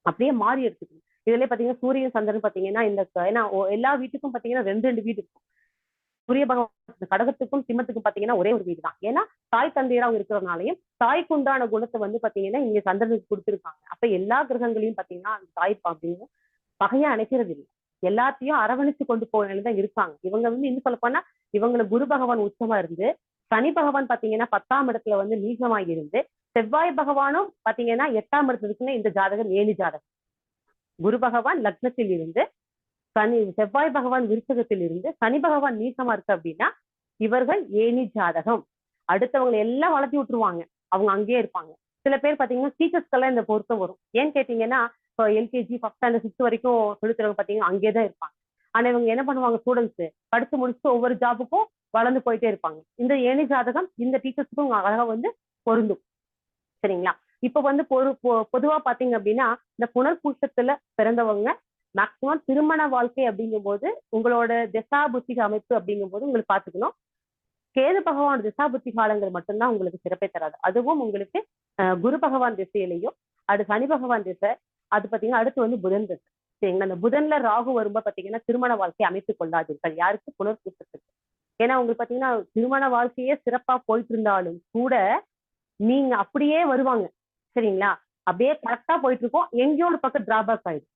அப்படியே மாறி எடுத்துக்கணும். இதுல பாத்தீங்கன்னா சூரியன் சந்திரன் பாத்தீங்கன்னா இந்த ஏன்னா எல்லா வீட்டுக்கும் பாத்தீங்கன்னா 2 வீடு இருக்கும். சூரிய பகவான் கடகத்துக்கும் சிம்மத்துக்கும் பாத்தீங்கன்னா ஒரே ஒரு வீடு தான். ஏன்னா தாய் தந்தையரா இருக்கிறதுனாலையும் தாய்க்கு உண்டான குணத்தை வந்து பாத்தீங்கன்னா இங்க சந்திரனுக்கு கொடுத்துருக்காங்க. அப்ப எல்லா கிரகங்களையும் பாத்தீங்கன்னா அந்த தாய் அப்படின்னு பகையா அணைக்கிறது இல்லை, எல்லாத்தையும் அரவணைச்சு கொண்டு போகதான் இருக்காங்க. இவங்க வந்து இன்னும் சொல்ல போனா இவங்களை குரு பகவான் உச்சமா இருந்து, சனி பகவான் பாத்தீங்கன்னா 10ஆம் இடத்துல வந்து நீசமாகி இருந்து, செவ்வாய் பகவானும் பாத்தீங்கன்னா 8ஆம் இடத்துல இருக்குன்னா இந்த ஜாதகம் ஏழு ஜாதகம். குரு பகவான் லக்னத்தில் இருந்து செவ்வாய் பகவான் விருச்சகத்தில் இருந்து சனி பகவான் நீசமா இருக்கு அப்படின்னா இவர்கள் ஏனி ஜாதகம். அடுத்தவங்களை எல்லாம் வளர்த்தி விட்டுருவாங்க, அவங்க அங்கேயே இருப்பாங்க. சில பேர் பாத்தீங்கன்னா டீச்சர்ஸ்க்கெல்லாம் இந்த பொருத்தம் வரும். ஏன்னு கேட்டீங்கன்னா இப்போ எல்கேஜி ஃபர்ஸ்ட் ஸ்டாண்டர்ட் 6th வரைக்கும் சொல்லித்தரவங்க பாத்தீங்கன்னா அங்கேயே தான் இருப்பாங்க. ஆனா இவங்க என்ன பண்ணுவாங்க, ஸ்டூடெண்ட்ஸ் படிச்சு முடிச்சுட்டு ஒவ்வொரு ஜாபுக்கும் வளர்ந்து போயிட்டே இருப்பாங்க. இந்த ஏணி ஜாதகம் இந்த டீச்சர்ஸுக்கும் அழகா வந்து பொருந்தும். சரிங்களா? இப்ப வந்து பொதுவா பாத்தீங்க அப்படின்னா இந்த புனர்பூசத்துல பிறந்தவங்க மேக்சிமம் திருமண வாழ்க்கை அப்படிங்கும் போது உங்களோட திசா புத்தி அமைப்பு அப்படிங்கும் போது உங்களுக்கு பாத்துக்கணும். கேது பகவான் திசா புத்தி காலங்கள் மட்டும்தான் உங்களுக்கு சிறப்பை தராது. அதுவும் உங்களுக்கு குரு பகவான் திசையிலையும், அது சனி பகவான் திசை, அது பாத்தீங்கன்னா அடுத்து வந்து புதன் திசை. சரிங்களா? அந்த புதன்ல ராகு வரும்போது பாத்தீங்கன்னா திருமண வாழ்க்கை அமைத்துக் கொள்ளாதீர்கள். யாருக்கு? புனர்பூசத்துக்கு. ஏன்னா உங்களுக்கு பாத்தீங்கன்னா திருமண வாழ்க்கையே சிறப்பா போயிட்டு இருந்தாலும் கூட நீங்க அப்படியே வருவாங்க. சரிங்களா? அப்படியே கரெக்டா போயிட்டு இருக்கோம், எங்கேயோ ஒரு பக்கம் டிராபேக் ஆயிடும்.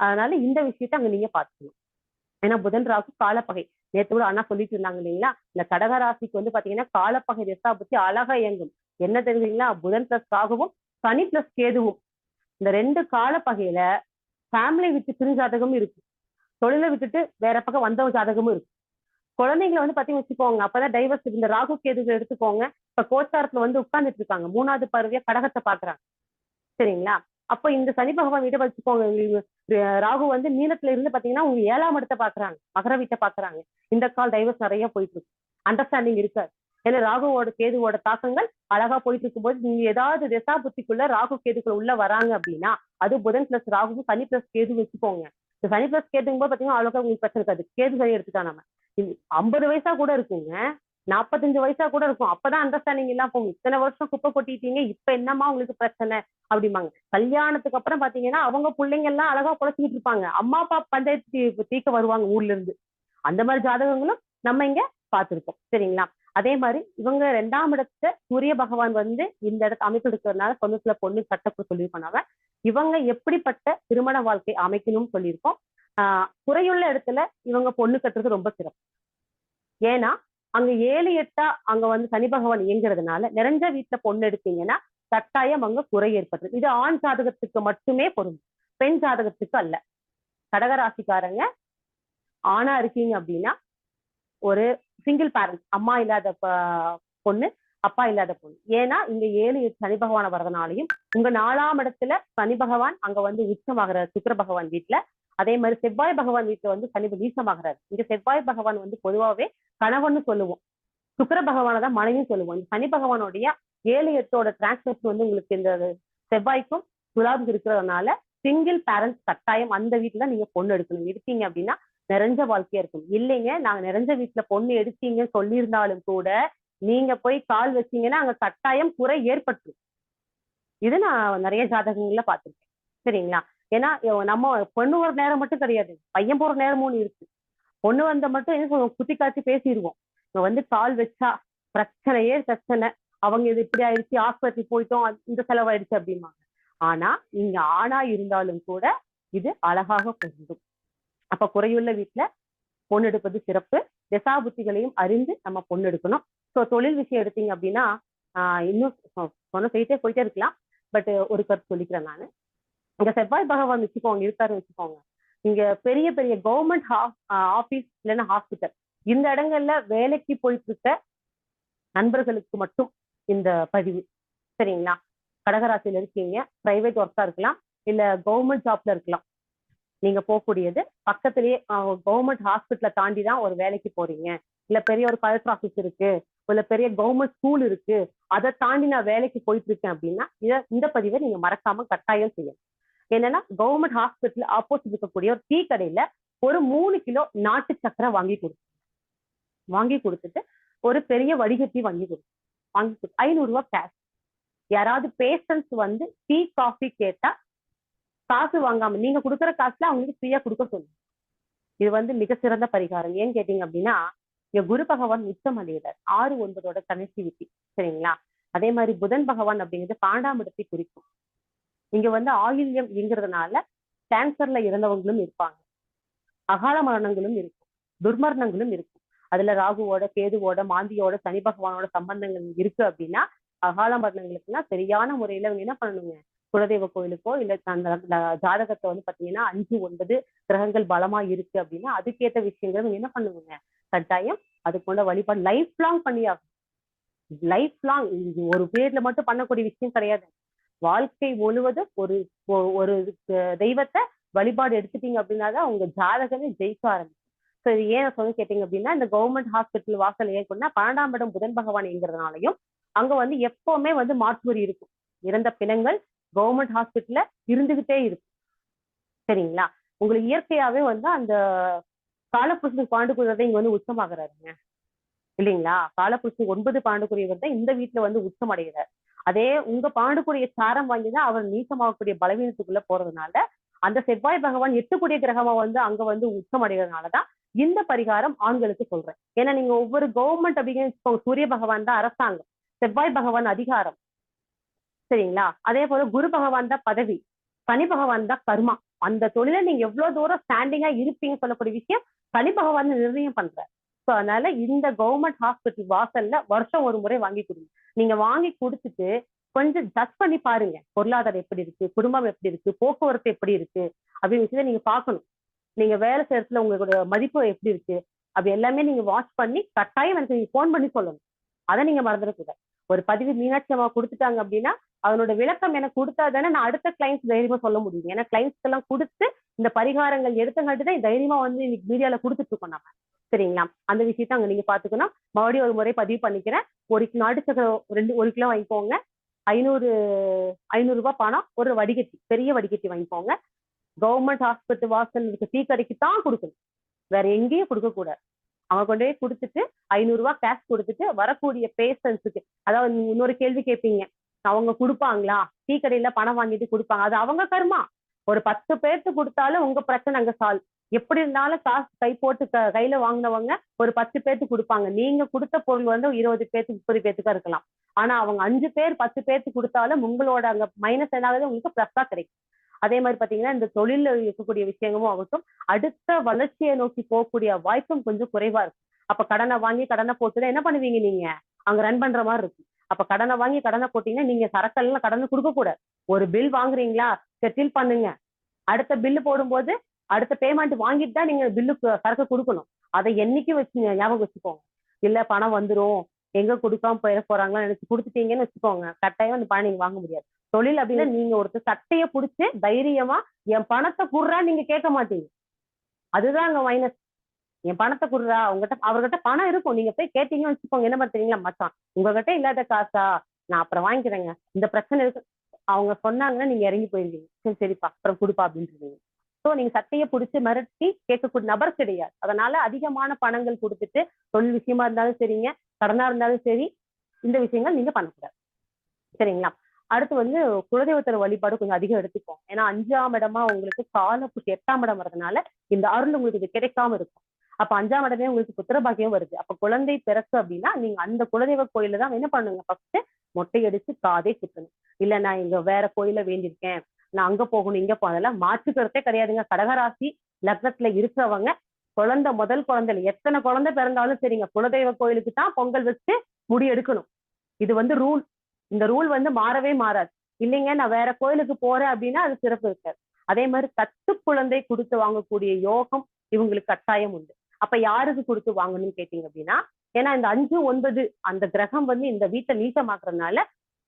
அதனால இந்த விஷயத்த அங்க நீங்க பாத்துக்கணும். ஏன்னா புதன் ராகு காலப்பகை. நேற்று கூட அண்ணா சொல்லிட்டு இருந்தாங்க இல்லைங்களா? இந்த கடக ராசிக்கு வந்து பாத்தீங்கன்னா காலப்பகை திசா புத்தி அழகா இயங்கும். என்ன தெரியுங்களா? புதன் பிளஸ் ராகுவும் சனி பிளஸ் கேதுவும் இந்த 2 காலப்பகையில ஃபேமிலி விட்டு பிரிஞ்ச ஜாதகமும் இருக்கு, தொழிலை விட்டுட்டு வேற பக்கம் வந்த ஜாதகமும் இருக்கு. குழந்தைங்களை வந்து பாத்தீங்கன்னு வச்சுக்கோங்க, அப்பதான் டைவர்ஸ். இந்த ராகு கேதுகள் எடுத்துக்கோங்க, இப்ப கோச்சாரத்துல வந்து உட்கார்ந்துட்டு இருக்காங்க, 3வது பார்வையா கடகத்தை பாக்குறாங்க. சரிங்களா? அப்ப இந்த சனி பகவான் வீட்டை வச்சுக்கோங்க, ராகு வந்து மீனத்துல இருந்து பாத்தீங்கன்னா உங்க 7ஆம் இடத்தை பாக்குறாங்க, மகர வீட்டை பாக்குறாங்க. இந்த கால் டைவர்ஸ் நிறைய போயிட்டு இருக்கு, அண்டர்ஸ்டாண்டிங் இருக்காது. ஏன்னா ராகுவோட கேதுவோட தாக்கங்கள் அழகா போயிட்டு இருக்கும்போது நீங்க ஏதாவது திசா புத்திக்குள்ள ராகு கேதுக்குள்ள உள்ள வராங்க அப்படின்னா அது புதன் பிளஸ் ராகுவும் சனி பிளஸ் கேது வச்சுக்கோங்க. இந்த சனி பிளஸ் கேதுங்கும் போது பாத்தீங்கன்னா அவ்வளோக்கா உங்களுக்கு பிரச்சனை இருக்காது. கேது சரி எடுத்துட்டா நம்ம 50 வயசா கூட இருக்குங்க, 45 வயசா கூட இருக்கும், அப்பதான் அண்டர்ஸ்டாண்டிங் எல்லாம் போகும். இத்தனை வருஷம் குப்பை கொட்டிட்டீங்க, இப்ப என்னமா உங்களுக்கு பிரச்சனை அப்படிம்பாங்க. கல்யாணத்துக்கு அப்புறம் பாத்தீங்கன்னா அவங்க பிள்ளைங்க எல்லாம் அழகா குழச்சிக்கிட்டு இருப்பாங்க, அம்மா அப்பா பஞ்சாயத்து தீக்க வருவாங்க ஊர்ல இருந்து. அந்த மாதிரி ஜாதகங்களும் நம்ம இங்க பார்த்திருக்கோம். சரிங்களா? அதே மாதிரி இவங்க 2ஆம் இடத்தை சூரிய பகவான் வந்து இந்த இடத்த அமைப்பு எடுக்கிறதுனால சொந்தத்துல பொண்ணு சட்டப்பு சொல்லியிருப்பாங்க. இவங்க எப்படிப்பட்ட திருமண வாழ்க்கை அமைக்கணும்னு சொல்லியிருக்கோம். குறையுள்ள இடத்துல இவங்க பொண்ணு கட்டுறது ரொம்ப சிறப்பு. ஏன்னா அங்க 7, 8 அங்க வந்து சனி பகவான் இயங்குறதுனால நிறைஞ்ச வீட்டுல பொண்ணு எடுத்தீங்கன்னா கட்டாயம் அங்க குறை ஏற்படுது. இது ஆண் ஜாதகத்துக்கு மட்டுமே பொருந்தும், பெண் ஜாதகத்துக்கு அல்ல. கடகராசிக்காரங்க ஆணா இருக்கீங்க அப்படின்னா ஒரு சிங்கிள் பேரண்ட், அம்மா இல்லாத பொண்ணு, அப்பா இல்லாத பொண்ணு. ஏன்னா இங்க 7, 8 சனி பகவான வரதுனாலையும் உங்க 4ஆம் இடத்துல சனி பகவான் அங்க வந்து உச்சமாகிறார் சுக்கிர பகவான் வீட்டுல. அதே மாதிரி செவ்வாய் பகவான் வீட்டுல வந்து சனி நீசமாகிறாரு. இங்க செவ்வாய் பகவான் வந்து பொதுவாவே கணவன்னு சொல்லுவோம், சுக்கிர பகவான தான் மனைவியும் சொல்லுவோம். இந்த சனி பகவானுடைய 7, 8ஓட டிரான்ஸ்லேஷன் வந்து உங்களுக்கு இந்த செவ்வாய்க்கும் துலாவுக்கு இருக்கிறதுனால சிங்கிள் பேரண்ட்ஸ் கட்டாயம் அந்த வீட்டுல நீங்க பொண்ணு எடுக்கணும். எடுத்தீங்க அப்படின்னா நிறைஞ்ச வாழ்க்கையா இருக்கும். இல்லைங்க நாங்க நிறைஞ்ச வீட்டுல பொண்ணு எடுத்தீங்கன்னு சொல்லியிருந்தாலும் கூட நீங்க போய் கால் வச்சீங்கன்னா அங்க கட்டாயம் குறை ஏற்பட்டு. இது நான் நிறைய ஜாதகங்கள்ல பார்த்திருக்கேன். சரிங்களா? ஏன்னா நம்ம பொண்ணு ஒரு நேரம் மட்டும் கிடையாது, பையன் போற நேரமும் இருக்கு. பொண்ணு வந்த மட்டும் என்ன குத்தி காய்ச்சி பேசிடுவோம், வந்து கால் வச்சா பிரச்சனையே பிரச்சனை, அவங்க இது இப்படி ஆயிடுச்சு, ஆஸ்பத்திரி போயிட்டோம், இந்த செலவாயிடுச்சு அப்படிம்பாங்க. ஆனா நீங்க ஆணா இருந்தாலும் கூட இது அழகாக பொருந்தும். அப்ப குறையுள்ள வீட்டுல பொண்ணு எடுப்பது சிறப்பு. திசாபுத்திகளையும் அறிந்து நம்ம பொண்ணு எடுக்கணும். ஸோ தொழில் விஷயம் எடுத்தீங்க அப்படின்னா இன்னும் சொன்ன போயிட்டே இருக்கலாம். பட் ஒரு கருத்து சொல்லிக்கிறேன் நான். இங்க செவ்வாய் பகவான் வச்சுக்கோங்க இருக்காருன்னு வச்சுக்கோங்க, இங்க பெரிய பெரிய கவர்மெண்ட் ஆபீஸ் இல்லைன்னா ஹாஸ்பிட்டல் இந்த இடங்கள்ல வேலைக்கு போயிட்டு இருக்க நண்பர்களுக்கு மட்டும் இந்த பதிவு. சரிங்களா? கடகராசியில இருக்கீங்க, பிரைவேட் ஒர்க்கா இருக்கலாம், இல்ல கவர்மெண்ட் ஜாப்ல இருக்கலாம். நீங்க போகக்கூடியது பக்கத்திலேயே கவர்மெண்ட் ஹாஸ்பிட்டலை தாண்டி தான் ஒரு வேலைக்கு போறீங்க, இல்ல பெரிய ஒரு கலெக்டர் ஆஃபீஸ் இருக்கு, இல்ல பெரிய கவர்மெண்ட் ஸ்கூல் இருக்கு, அதை தாண்டி நான் வேலைக்கு போயிட்டு இருக்கேன் அப்படின்னா இந்த பதிவை நீங்க மறக்காம கட்டாயம் செய்யணும். என்னன்னா கவர்மெண்ட் ஹாஸ்பிட்டல் ஆப்போசிட் இருக்கக்கூடிய ஒரு டீ கடையில ஒரு 3 கிலோ நாட்டு சக்கரை வாங்கி கொடுத்துட்டு ஒரு பெரிய வடிகட்டி வாங்கி 500 ரூபாய் கேஷ். யாராவது பேஷன்ஸ் வந்து டீ காஃபி கேட்டா காசு வாங்காம நீங்க கொடுக்குற காசுல அவங்களுக்கு ஃப்ரீயா கொடுக்க சொல்லுங்க. இது வந்து மிக சிறந்த பரிகாரம். ஏன்னு கேட்டீங்க அப்படின்னா இங்க குரு பகவான் உச்சம் அடைகிறார் 6, 9ஓட கனெக்டிவிட்டி. சரிங்களா? அதே மாதிரி புதன் பகவான் அப்படிங்கிறது 12ஆம் இடத்தை குறிக்கும். இங்க வந்து ஆயில்யம் இயங்குறதுனால கேன்சர்ல இறந்தவங்களும் இருப்பாங்க, அகால மரணங்களும் இருக்கும், துர்மரணங்களும் இருக்கும். அதுல ராகுவோட கேதுவோட மாந்தியோட சனி பகவானோட சம்பந்தங்கள் இருக்கு அப்படின்னா அகால மரணங்களுக்குன்னா சரியான முறையில அவங்க என்ன பண்ணணுங்க, குலதெய்வ கோயிலுக்கோ இல்ல அந்த ஜாதகத்தை வந்து பாத்தீங்கன்னா 5, 9 கிரகங்கள் பலமா இருக்கு அப்படின்னா அதுக்கேற்ற விஷயங்கள் என்ன பண்ணுவாங்க, கட்டாயம் அதுக்குள்ள வழிபாடு லைஃப் லாங் பண்ணியாகும். லைஃப் லாங் இது ஒரு பேர்ல மட்டும் பண்ணக்கூடிய விஷயம் கிடையாது. வாழ்க்கை முழுவதும் ஒரு தெய்வத்தை வழிபாடு எடுத்துட்டீங்க அப்படின்னாதான் உங்க ஜாதகமே ஜெயிக்க ஆரம்பிக்கும். ஸோ இது ஏன் சொல்ல கேட்டீங்க அப்படின்னா, இந்த கவர்மெண்ட் ஹாஸ்பிட்டல் வாசல் ஏற்படுனா 12ஆம் இடம் புதன் பகவான் என்கிறதுனாலையும் அங்க வந்து எப்பவுமே வந்து மாற்றுவரி இருக்கும். இறந்த பிணங்கள் கவர்மெண்ட் ஹாஸ்பிட்டல்ல இருந்துகிட்டே இருக்கும். சரிங்களா? உங்களுக்கு இயற்கையாவே வந்து அந்த காலப்புருஷனுக்கு பாண்டுக்குரியவர் இங்க வந்து உச்சமாகறாருங்க. இல்லைங்களா? காலப்புருஷன் 9 பாண்டுக்குரியவர் தான் இந்த வீட்டுல வந்து உச்சம் அடைகிறார். அதே உங்க பாண்டுக்குரிய சாரம் வாங்கிதான் அவர் நீச்சமாகக்கூடிய பலவீனத்துக்குள்ள போறதுனால அந்த செவ்வாய் பகவான் 8 கூடிய கிரகமா வந்து அங்க வந்து உச்சம் அடைகிறதுனாலதான் இந்த பரிகாரம் ஆண்களுக்கு சொல்றேன். ஏன்னா நீங்க ஒவ்வொரு கவர்மெண்ட் அப்படின்னு சூரிய பகவான் தான் அரசாங்கம், செவ்வாய் பகவான் அதிகாரம். சரிங்களா? அதே போல குரு பகவான் தான் பதவி, சனி பகவான் தான் கர்மா. அந்த தொழில நீங்க எவ்வளவு தூரம் ஸ்டாண்டிங்கா இருப்பீங்க சொல்லக்கூடிய விஷயம் சனி பகவான் நிர்ணயம் பண்ற. சோ அதனால இந்த கவர்மெண்ட் ஹாஸ்பிட்டல் வாசல்ல வருஷம் ஒரு முறை வாங்கி கொடுங்க. நீங்க வாங்கி கொடுத்துட்டு கொஞ்சம் ஜட்ஜ் பண்ணி பாருங்க. பொருளாதாரம் எப்படி இருக்கு, குடும்பம் எப்படி இருக்கு, போக்குவரத்து எப்படி இருக்கு அப்படின்னு விஷயத்த நீங்க பார்க்கணும். நீங்க வேலை செய்யறதுல உங்களோட மதிப்பு எப்படி இருக்கு அப்படி எல்லாமே நீங்க வாட்ச் பண்ணி கட்டாயம் எனக்கு நீங்க போன் பண்ணி சொல்லணும். அதை நீங்க மறந்துடக்கூடாது. ஒரு பதிவு மீனாட்சி அம்மா கொடுத்துட்டாங்க அப்படின்னா அதனோட விளக்கம் எனக்கு கொடுத்தா தானே நான் அடுத்த கிளைண்ட்ஸ் தைரியமா சொல்ல முடியும். ஏன்னா கிளைண்ட்ஸ்க்கு எல்லாம் கொடுத்து இந்த பரிகாரங்கள் எடுத்தங்காட்டி தான் தைரியமா வந்து இன்னைக்கு மீடியால கொடுத்துட்டு இருக்கோம் நம்ம. சரிங்களா? அந்த விஷயத்த அங்க நீங்க பாத்துக்கணும். மறுபடியும் ஒரு முறை பதிவு பண்ணிக்கிறேன். ஒரு நாடு சக்கரம் 1 கிலோ வாங்கிக்கோங்க. 500 ரூபாய் பணம், ஒரு வடிகட்டி, பெரிய வடிகட்டி வாங்கிக்கோங்க. கவர்மெண்ட் ஹாஸ்பிட்டல் வாசல் இருக்க டீ கடைக்கு தான் கொடுக்கணும், வேற எங்கேயும் கொடுக்க கூடாது. அவங்க கொண்டு போய் கொடுத்துட்டு 500 ரூபாய் கேஷ் கொடுத்துட்டு வரக்கூடிய பேஷன்ஸுக்கு, அதாவது நீங்க இன்னொரு கேள்வி கேட்பீங்க, அவங்க கொடுப்பாங்களா? டீ கடையில பணம் வாங்கிட்டு கொடுப்பாங்க, அது அவங்க கர்மா. ஒரு 10 பேருக்கு கொடுத்தாலும் உங்க பிரச்சனை அங்க சால்வ். எப்படி இருந்தாலும் காசு கை போட்டு கையில வாங்கினவங்க ஒரு 10 பேருக்கு கொடுப்பாங்க. நீங்க கொடுத்த பொருள் வந்து 20 பேருக்கு 30 பேருக்கா இருக்கலாம். ஆனா அவங்க 5 பேர் 10 பேருக்கு கொடுத்தாலும் உங்களோட அங்க மைனஸ் என்னாவது உங்களுக்கு பிளஸ்ஸா கிடைக்கும். அதே மாதிரி பாத்தீங்கன்னா இந்த தொழில இருக்கக்கூடிய விஷயமும் ஆகட்டும், அடுத்த வளர்ச்சியை நோக்கி போகக்கூடிய வாய்ப்பும் கொஞ்சம் குறைவா இருக்கு. அப்ப கடனை வாங்கி கடனை போட்டுதான் என்ன பண்ணுவீங்க? நீங்க அங்க ரன் பண்ற மாதிரி இருக்கு. அப்ப கடனை வாங்கி கடனை போட்டீங்கன்னா நீங்க சரக்கெல்லாம் கடனை கொடுக்க கூடாது. ஒரு பில் வாங்குறீங்களா, செட்டில் பண்ணுங்க. அடுத்த பில்லு போடும்போது அடுத்த பேமெண்ட் வாங்கிட்டு தான் நீங்க பில்லுக்கு சரக்கு கொடுக்கணும். அதை என்னைக்கு வச்சு ஞாபகம் வச்சுக்கோங்க. இல்ல பணம் வந்துரும், எங்க கொடுக்காம போயிட போறாங்கன்னு நினைச்சு கொடுத்துட்டீங்கன்னு வச்சுக்கோங்க, கட்டாயம் அந்த பணம் நீங்க வாங்க முடியாது. தொழில் அப்படின்னா நீங்க ஒருத்தர் சட்டையை பிடிச்சு தைரியமா என் பணத்தை குடுறான்னு நீங்க கேட்க மாட்டீங்க. அதுதான் அங்க மைனஸ். என் பணத்தை குடுறா, உங்ககிட்ட அவர்கிட்ட பணம் இருக்கும், நீங்க போய் கேட்டீங்கன்னு வச்சுக்கோங்க, என்ன பண்றீங்களா, மச்சான் உங்ககிட்ட இல்லாத காசா, நான் அப்புறம் வாங்கிக்கிறேங்க, இந்த பிரச்சனை இருக்கு அவங்க சொன்னாங்கன்னா நீங்க இறங்கி போயிருவீங்க. சரி சரிப்பா அப்புறம் கொடுப்பா அப்படின்றீங்க. ஸோ நீங்க சட்டையை பிடிச்சி மிரட்டி கேட்கக்கூடிய நபர் கிடையாது. அதனால அதிகமான பணங்கள் கொடுத்துட்டு தொழில் விஷயமா இருந்தாலும் சரிங்க, கடனா இருந்தாலும் சரி, இந்த விஷயங்கள் நீங்க பண்ணக்கூடாது. சரிங்களா? அடுத்து வந்து குலதெய்வத்தோட வழிபாடு கொஞ்சம் அதிகம் எடுத்துப்போம். ஏன்னா 5ஆம் இடமா உங்களுக்கு காலப்புஷி 8ஆம் இடம் வரதுனால இந்த அருள் உங்களுக்கு இது கிடைக்காம இருக்கும். அப்ப 5ஆம் இடமே உங்களுக்கு புத்திரபாகியம் வருது. அப்ப குழந்தை பிறக்கு அப்படின்னா நீங்க அந்த குலதெய்வ கோயில தான் என்ன பண்ணுங்க, ஃபர்ஸ்ட் மொட்டை அடிச்சு காதே குத்தணும். இல்ல நான் இங்க வேற கோயில வேண்டியிருக்கேன், நான் அங்க போகணும் இங்க போனதெல்லாம் மாற்றுக்கிறதே கிடையாதுங்க. கடகராசி லக்னத்துல இருக்கிறவங்க முதல் குழந்தை எத்தனை குழந்தை பிறந்தாலும் சரிங்க, குலதெய்வ கோயிலுக்கு தான் பொங்கல் வச்சு முடி எடுக்கணும். இது வந்து ரூல். இந்த ரூல் வந்து மாறவே மாறாது. இல்லைங்க நான் வேற கோயிலுக்கு போறேன் அப்படின்னா அது சிறப்பு இருக்காது. அதே மாதிரி தத்து குழந்தை கொடுத்து வாங்கக்கூடிய யோகம் இவங்களுக்கு கட்டாயம் உண்டு. அப்ப யாருக்கு கொடுத்து வாங்கணும்னு கேட்டீங்க அப்படின்னா, ஏன்னா இந்த 5, 9 அந்த கிரகம் வந்து இந்த வீட்டை நீட்டமாக்குறதுனால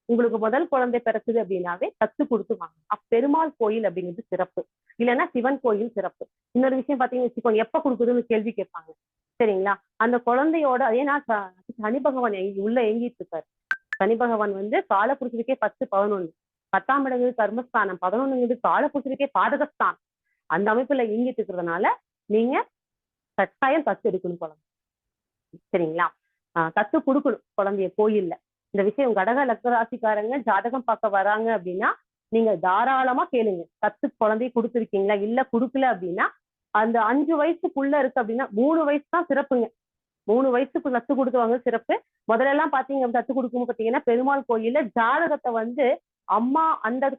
உங்களுக்கு முதல் குழந்தை பிறக்குது அப்படின்னாவே தத்து கொடுத்து வாங்கணும். பெருமாள் கோயில் அப்படிங்கிறது சிறப்பு, இல்லைன்னா சிவன் கோயில் சிறப்பு. இன்னொரு விஷயம் பாத்தீங்கன்னு வச்சுக்கோங்க, எப்ப கொடுக்குதுன்னு கேள்வி கேட்பாங்க. சரிங்களா? அந்த குழந்தையோட ஏன்னா சனி பகவான் உள்ள எங்கிட்டு இருக்காரு. சனி பகவான் வந்து காலப்புருஷனுக்கே 10, 11, 10ஆம் இடங்கிறது கர்மஸ்தானம், 11ங்கிறது காலப்புருஷனுக்கே பாதகஸ்தானம். அந்த அமைப்புல இயங்கிட்டு இருக்கிறதுனால நீங்க கட்டாயம் தத்து எடுக்கணும் குழந்தை. சரிங்களா? தத்து கொடுக்கணும் குழந்தைய கோயில்ல. இந்த விஷயம் கடக லக்னராசிக்காரங்க ஜாதகம் பார்க்க வராங்க அப்படின்னா நீங்க தாராளமா கேளுங்க, தத்து குழந்தைய கொடுத்துருக்கீங்களா, இல்ல கொடுக்கல அப்படின்னா அந்த 5 வயசுக்குள்ள இருக்கு அப்படின்னா 3 வயசு தான் சிறப்புங்க. 3 வயசுக்கு தத்து கொடுக்குவாங்க சிறப்பு. முதல்ல எல்லாம் பாத்தீங்க தத்து கொடுக்கும் பாத்தீங்கன்னா பெருமாள் கோயில்ல ஜாதகத்தை வந்து அம்மா அந்த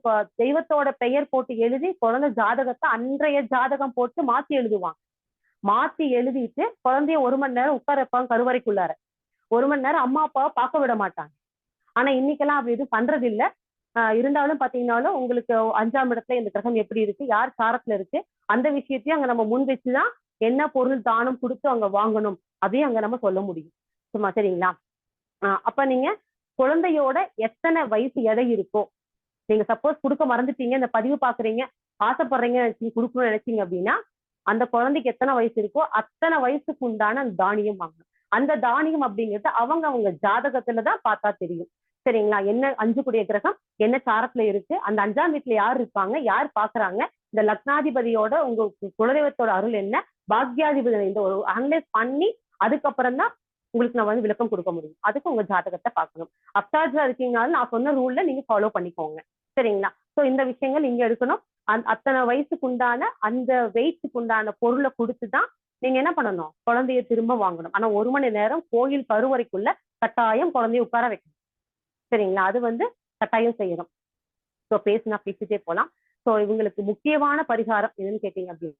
தெய்வத்தோட பெயர் போட்டு எழுதி குழந்தை ஜாதகத்தை அன்றைய ஜாதகம் போட்டு மாத்தி எழுதுவாங்க. மாத்தி எழுதிட்டு குழந்தைய 1 மணி நேரம் உட்கார வைப்பாங்க கருவறைக்குள்ளார. 1 மணி நேரம் அம்மா அப்பாவை பார்க்க விட மாட்டாங்க. ஆனா இன்னைக்கெல்லாம் அப்படி எதுவும் பண்றது இல்ல. இருந்தாலும் பாத்தீங்கன்னாலும் உங்களுக்கு 5ஆம் இடத்துல இந்த கிரகம் எப்படி இருக்கு, யார் சாரத்துல இருக்கு, அந்த விஷயத்தையும் அங்க நம்ம முன் வச்சுதான் என்ன பொருள் தானம் கொடுத்து அங்க வாங்கணும் அதையும் அங்க நம்ம சொல்ல முடியும். சும்மா சரிங்களா? அப்ப நீங்க குழந்தையோட எத்தனை வயசு எடை இருக்கோ, நீங்க சப்போஸ் கொடுக்க மறந்துட்டீங்க, இந்த பதிவு பாக்குறீங்க, ஆசைப்படுறீங்க கொடுக்கணும்னு நினைச்சீங்க அப்படின்னா அந்த குழந்தைக்கு எத்தனை வயசு இருக்கோ அத்தனை வயசுக்கு உண்டான அந்த தானியம் வாங்கணும். அந்த தானியம் அப்படிங்கிறது அவங்க ஜாதகத்துலதான் பார்த்தா தெரியும். சரிங்களா? என்ன 5 கூடிய கிரகம் என்ன சாரத்துல இருக்கு, அந்த 5ஆம் வீட்டுல யார் இருப்பாங்க, யார் பாக்குறாங்க, இந்த லக்னாதிபதியோட உங்க குலதெய்வத்தோட அருள் என்ன, பாக்யாதிபதி இந்த ஒரு அனலைஸ் பண்ணி அதுக்கப்புறம் தான் உங்களுக்கு நான் விளக்கம் கொடுக்க முடியும். அதுக்கு உங்க ஜாதகத்தை பார்க்கணும். அப்தாஜா இருக்கீங்கனாலும் நான் சொன்ன ரூல்ல நீங்க ஃபாலோ பண்ணிக்கோங்க. சரிங்களா? சோ இந்த விஷயங்கள் இங்க எடுக்கணும். அத்தனை வயசுக்கு உண்டான அந்த வெயிட்டுக்கு உண்டான பொருளை கொடுத்துதான் நீங்க என்ன பண்ணணும், குழந்தைய திரும்ப வாங்கணும். ஆனா 1 மணி நேரம் கோயில் கருவறைக்குள்ள கட்டாயம் குழந்தைய உட்கார வைக்கணும். சரிங்களா? அது கட்டாயம் செய்யணும். சோ பேசிட்டே போலாம். சோ இவங்களுக்கு முக்கியமான பரிகாரம் என்னன்னு கேட்டீங்க அப்படின்னு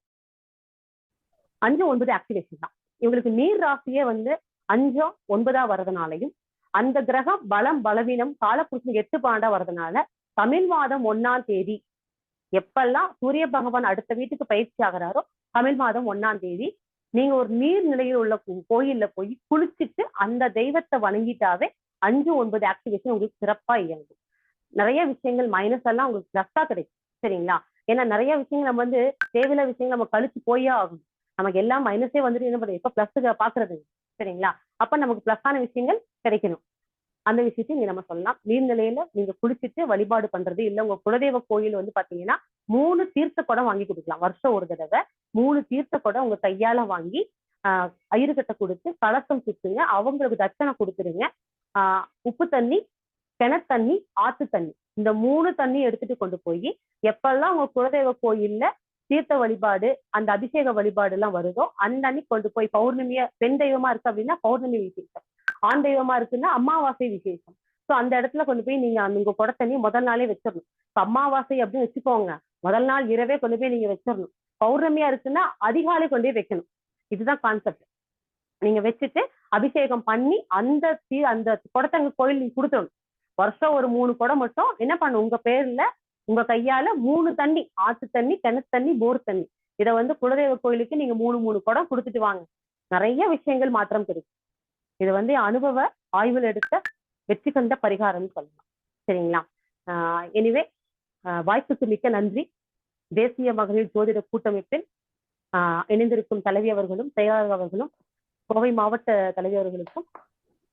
5, 9 ஆக்டிவேஷன் தான். இவங்களுக்கு நீர் ராசியே 5, 9 வர்றதுனாலையும் அந்த கிரகம் பலம் பலவீனம் காலப்புருஷன் 8 12 வர்றதுனால தமிழ் மாதம் 1ஆம் தேதி எப்பெல்லாம் சூரிய பகவான் அடுத்த வீட்டுக்கு பயிற்சி ஆகிறாரோ தமிழ் மாதம் 1ஆம் தேதி நீங்க ஒரு நீர் நிலையில் உள்ள கோயில்ல போய் குளிச்சுட்டு அந்த தெய்வத்தை வணங்கிட்டாவே 5, 9 ஆக்டிவேஷன் உங்களுக்கு சிறப்பா இயங்கும். நிறைய விஷயங்கள் மைனஸ் எல்லாம் உங்களுக்கு பிளஸ்ஸா கிடைக்கும். சரிங்களா? ஏன்னா நிறைய விஷயங்கள் நம்ம தேவையில்ல விஷயங்கள் நம்ம கழிச்சு போயே ஆகும். நமக்கு எல்லாம் மைனஸே என்ன பண்ணுறது, இப்ப பிளஸ் பாக்குறது. சரிங்களா? அப்ப நமக்கு பிளஸ்ஸான விஷயங்கள் கிடைக்கணும். அந்த விஷயத்தையும் நம்ம சொல்லலாம். நீர்நிலையில நீங்க குளிச்சுட்டு வழிபாடு பண்றது, இல்ல உங்க குலதெய்வ கோயில் பாத்தீங்கன்னா 3 தீர்த்த குடம் வாங்கி கொடுக்கலாம். வருஷம் ஒரு தடவை 3 தீர்த்த குடம் உங்க கையால வாங்கி ஐயர்கிட்ட கொடுத்து கலசம் சுத்துங்க. அவங்களுக்கு தட்சணை கொடுத்துருங்க. உப்பு தண்ணி, கிணத்தண்ணி, ஆத்து தண்ணி, இந்த 3 தண்ணி எடுத்துட்டு கொண்டு போய் எப்பெல்லாம் உங்க குலதெய்வ கோயில்ல தீர்த்த வழிபாடு அந்த அபிஷேக வழிபாடு எல்லாம் வருதோ அந்த அன்னைக்கு கொண்டு போய் பௌர்ணமிய பெண் தெய்வமா இருக்கு அப்படின்னா பௌர்ணமி விசேஷம், ஆண் தெய்வமா இருக்குன்னா அமாவாசை விசேஷம். சோ அந்த இடத்துல கொண்டு போய் நீங்க உங்க குட தண்ணி முதல் நாளே வச்சிடணும். அமாவாசை அப்படின்னு வச்சுக்கோங்க, முதல் நாள் இரவே கொண்டு போய் நீங்க வச்சிடணும். பௌர்ணமியா இருக்குன்னா அதிகாலை கொண்டு போய் வைக்கணும். இதுதான் கான்செப்ட். நீங்க வச்சுட்டு அபிஷேகம் பண்ணி அந்த குடத்தங்க கோயில் நீங்க கொடுத்துடணும். வருஷம் ஒரு 3 குடம் மட்டும் என்ன பண்ணும் உங்க பேர்ல உங்க கையால 3 தண்ணி, ஆத்து தண்ணி, கிணத்தண்ணி, போர் தண்ணி, இதை குலதெய்வ கோயிலுக்கு நீங்க 3 குடம் கொடுத்துட்டு வாங்க. நிறைய விஷயங்கள் மாற்றம் கிடைக்கும். இது அனுபவ ஆய்வில் எடுத்த வெற்றி கண்ட பரிகாரம்னு சொல்லலாம். சரிங்களா? எனிவே வாய்ப்புக்கு மிக்க நன்றி. தேசிய மகளிர் ஜோதிட கூட்டமைப்பில் இணைந்திருக்கும் தலைவி அவர்களும் செயலாளர் அவர்களும் கோவை மாவட்ட தலைவி அவர்களுக்கும்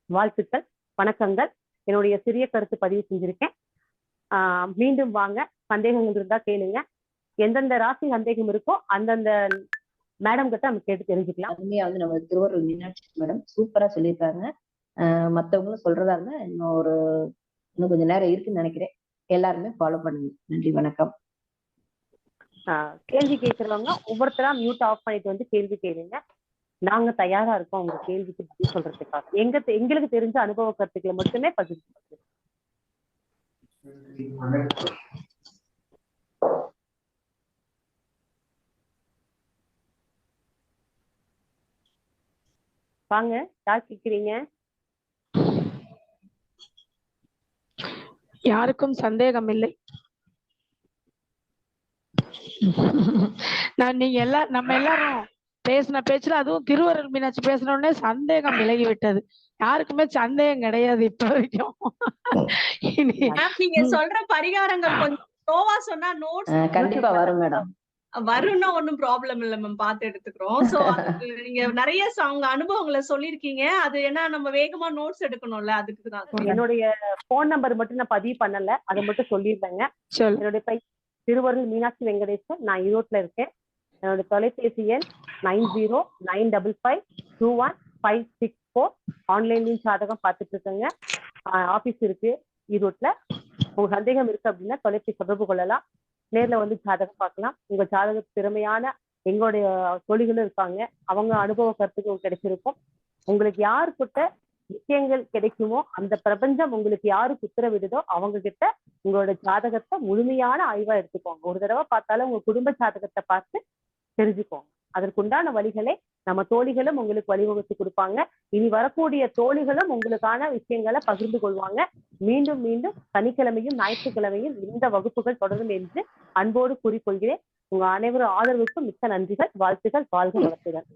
வாழ்த்துக்கள், வணக்கங்கள். என்னுடைய சிறிய கருத்து பதிவு செஞ்சிருக்கேன். மீண்டும் வாங்க, சந்தேகங்கள் இருந்தா கேளுங்க. எந்தெந்த ராசி சந்தேகம் இருக்கோ அந்தந்த மேடம் கிட்ட நம்ம கேட்டு தெரிஞ்சுக்கலாம். அதுமே நம்ம திருவருள் மீனாட்சி மேடம் சூப்பரா சொல்லியிருக்காங்க. மத்தவங்களும் சொல்றதா இருந்தா இன்னும் கொஞ்சம் நேரம் இருக்குன்னு நினைக்கிறேன். எல்லாருமே ஃபாலோ பண்ணுங்க. நன்றி, வணக்கம். கேள்வி கேட்கறவங்க ஒவ்வொருத்தரா மியூட் ஆஃப் பண்ணிட்டு கேள்வி கேளுங்க. நாங்க தயாரா இருக்கோம் உங்க கேள்விக்கு பதில் சொல்றதுக்காக. எங்களுக்கு தெரிஞ்ச அனுபவ கருத்துக்களை மட்டுமே பதிவு பண்ணுங்க. வாங்க, யார் கேக்குறீங்க? யாருக்கும் சந்தேகம் இல்லை. நம்ம எல்லாரும் பேசின பேச்சுல அதுவும் திருவருள் மீனாட்சி பேசின உடனே சந்தேகம் விலகி விட்டது. யாருக்குமே சந்தேகம் கிடையாது இப்ப வரைக்கும். நீங்க சொல்ற பரிகாரங்கள் கொஞ்சம் ஸ்லோவா சொன்னா நோட்ஸ் கண்டிப்பா வரும் மேடம். வரும்னா ஒன்னும் ப்ராப்ளம் இல்ல மேம், பார்த்து எடுத்துக்கிறோம். சோ நீங்க நிறைய உங்க அனுபவங்களை சொல்லிருக்கீங்க. அது என்ன நம்ம வேகமா நோட்ஸ் எடுக்கணும்ல, அதுக்கு தான். என்னுடைய போன் நம்பர் மட்டும் நான் பதிவு பண்ணல, அதை மட்டும் சொல்லிருந்தேங்க. என்னுடைய திருவருள் மீனாட்சி வெங்கடேசன், நான் ஈரோட்ல இருக்கேன். என்னோட தொலைபேசி எண் 9095215564. ஆன்லைன்லயும் ஜாதகம் பார்த்துட்டு இருக்கேங்க. ஆபீஸ் இருக்கு ஈரோட்ல. உங்க சந்தேகம் இருக்கு அப்படின்னா தொலைபேசி தொடர்பு கொள்ளலாம். நேர்ல ஜாதகம் பார்க்கலாம். உங்க ஜாதக திறமையான எங்களுடைய தொழில்களும் இருக்காங்க. அவங்க அனுபவ கருத்துக்கள் கிடைச்சிருக்கும். உங்களுக்கு யாருக்கிட்ட விஷயங்கள் கிடைக்குமோ அந்த பிரபஞ்சம் உங்களுக்கு யாருக்கு உத்தரவிடுதோ அவங்க கிட்ட உங்களோட ஜாதகத்தை முழுமையான ஆய்வா எடுத்துக்கோங்க. ஒரு தடவை பார்த்தாலும் உங்க குடும்ப ஜாதகத்தை பார்த்து தெரிஞ்சுக்கோங்க. அதற்குண்டான வழிகளை நம்ம தோழிகளும் உங்களுக்கு வழிவகுத்து கொடுப்பாங்க. இனி வரக்கூடிய தோழிகளும் உங்களுக்கான விஷயங்களை பகிர்ந்து கொள்வாங்க. மீண்டும் மீண்டும் சனிக்கிழமையும் ஞாயிற்றுக்கிழமையும் இந்த வகுப்புகள் தொடரும் என்று அன்போடு கூறிக்கொள்கிறேன். உங்க அனைவரும் ஆதரவுக்கும் மிக்க நன்றிகள், வாழ்த்துகள், வாழ்க வளத்துடன்.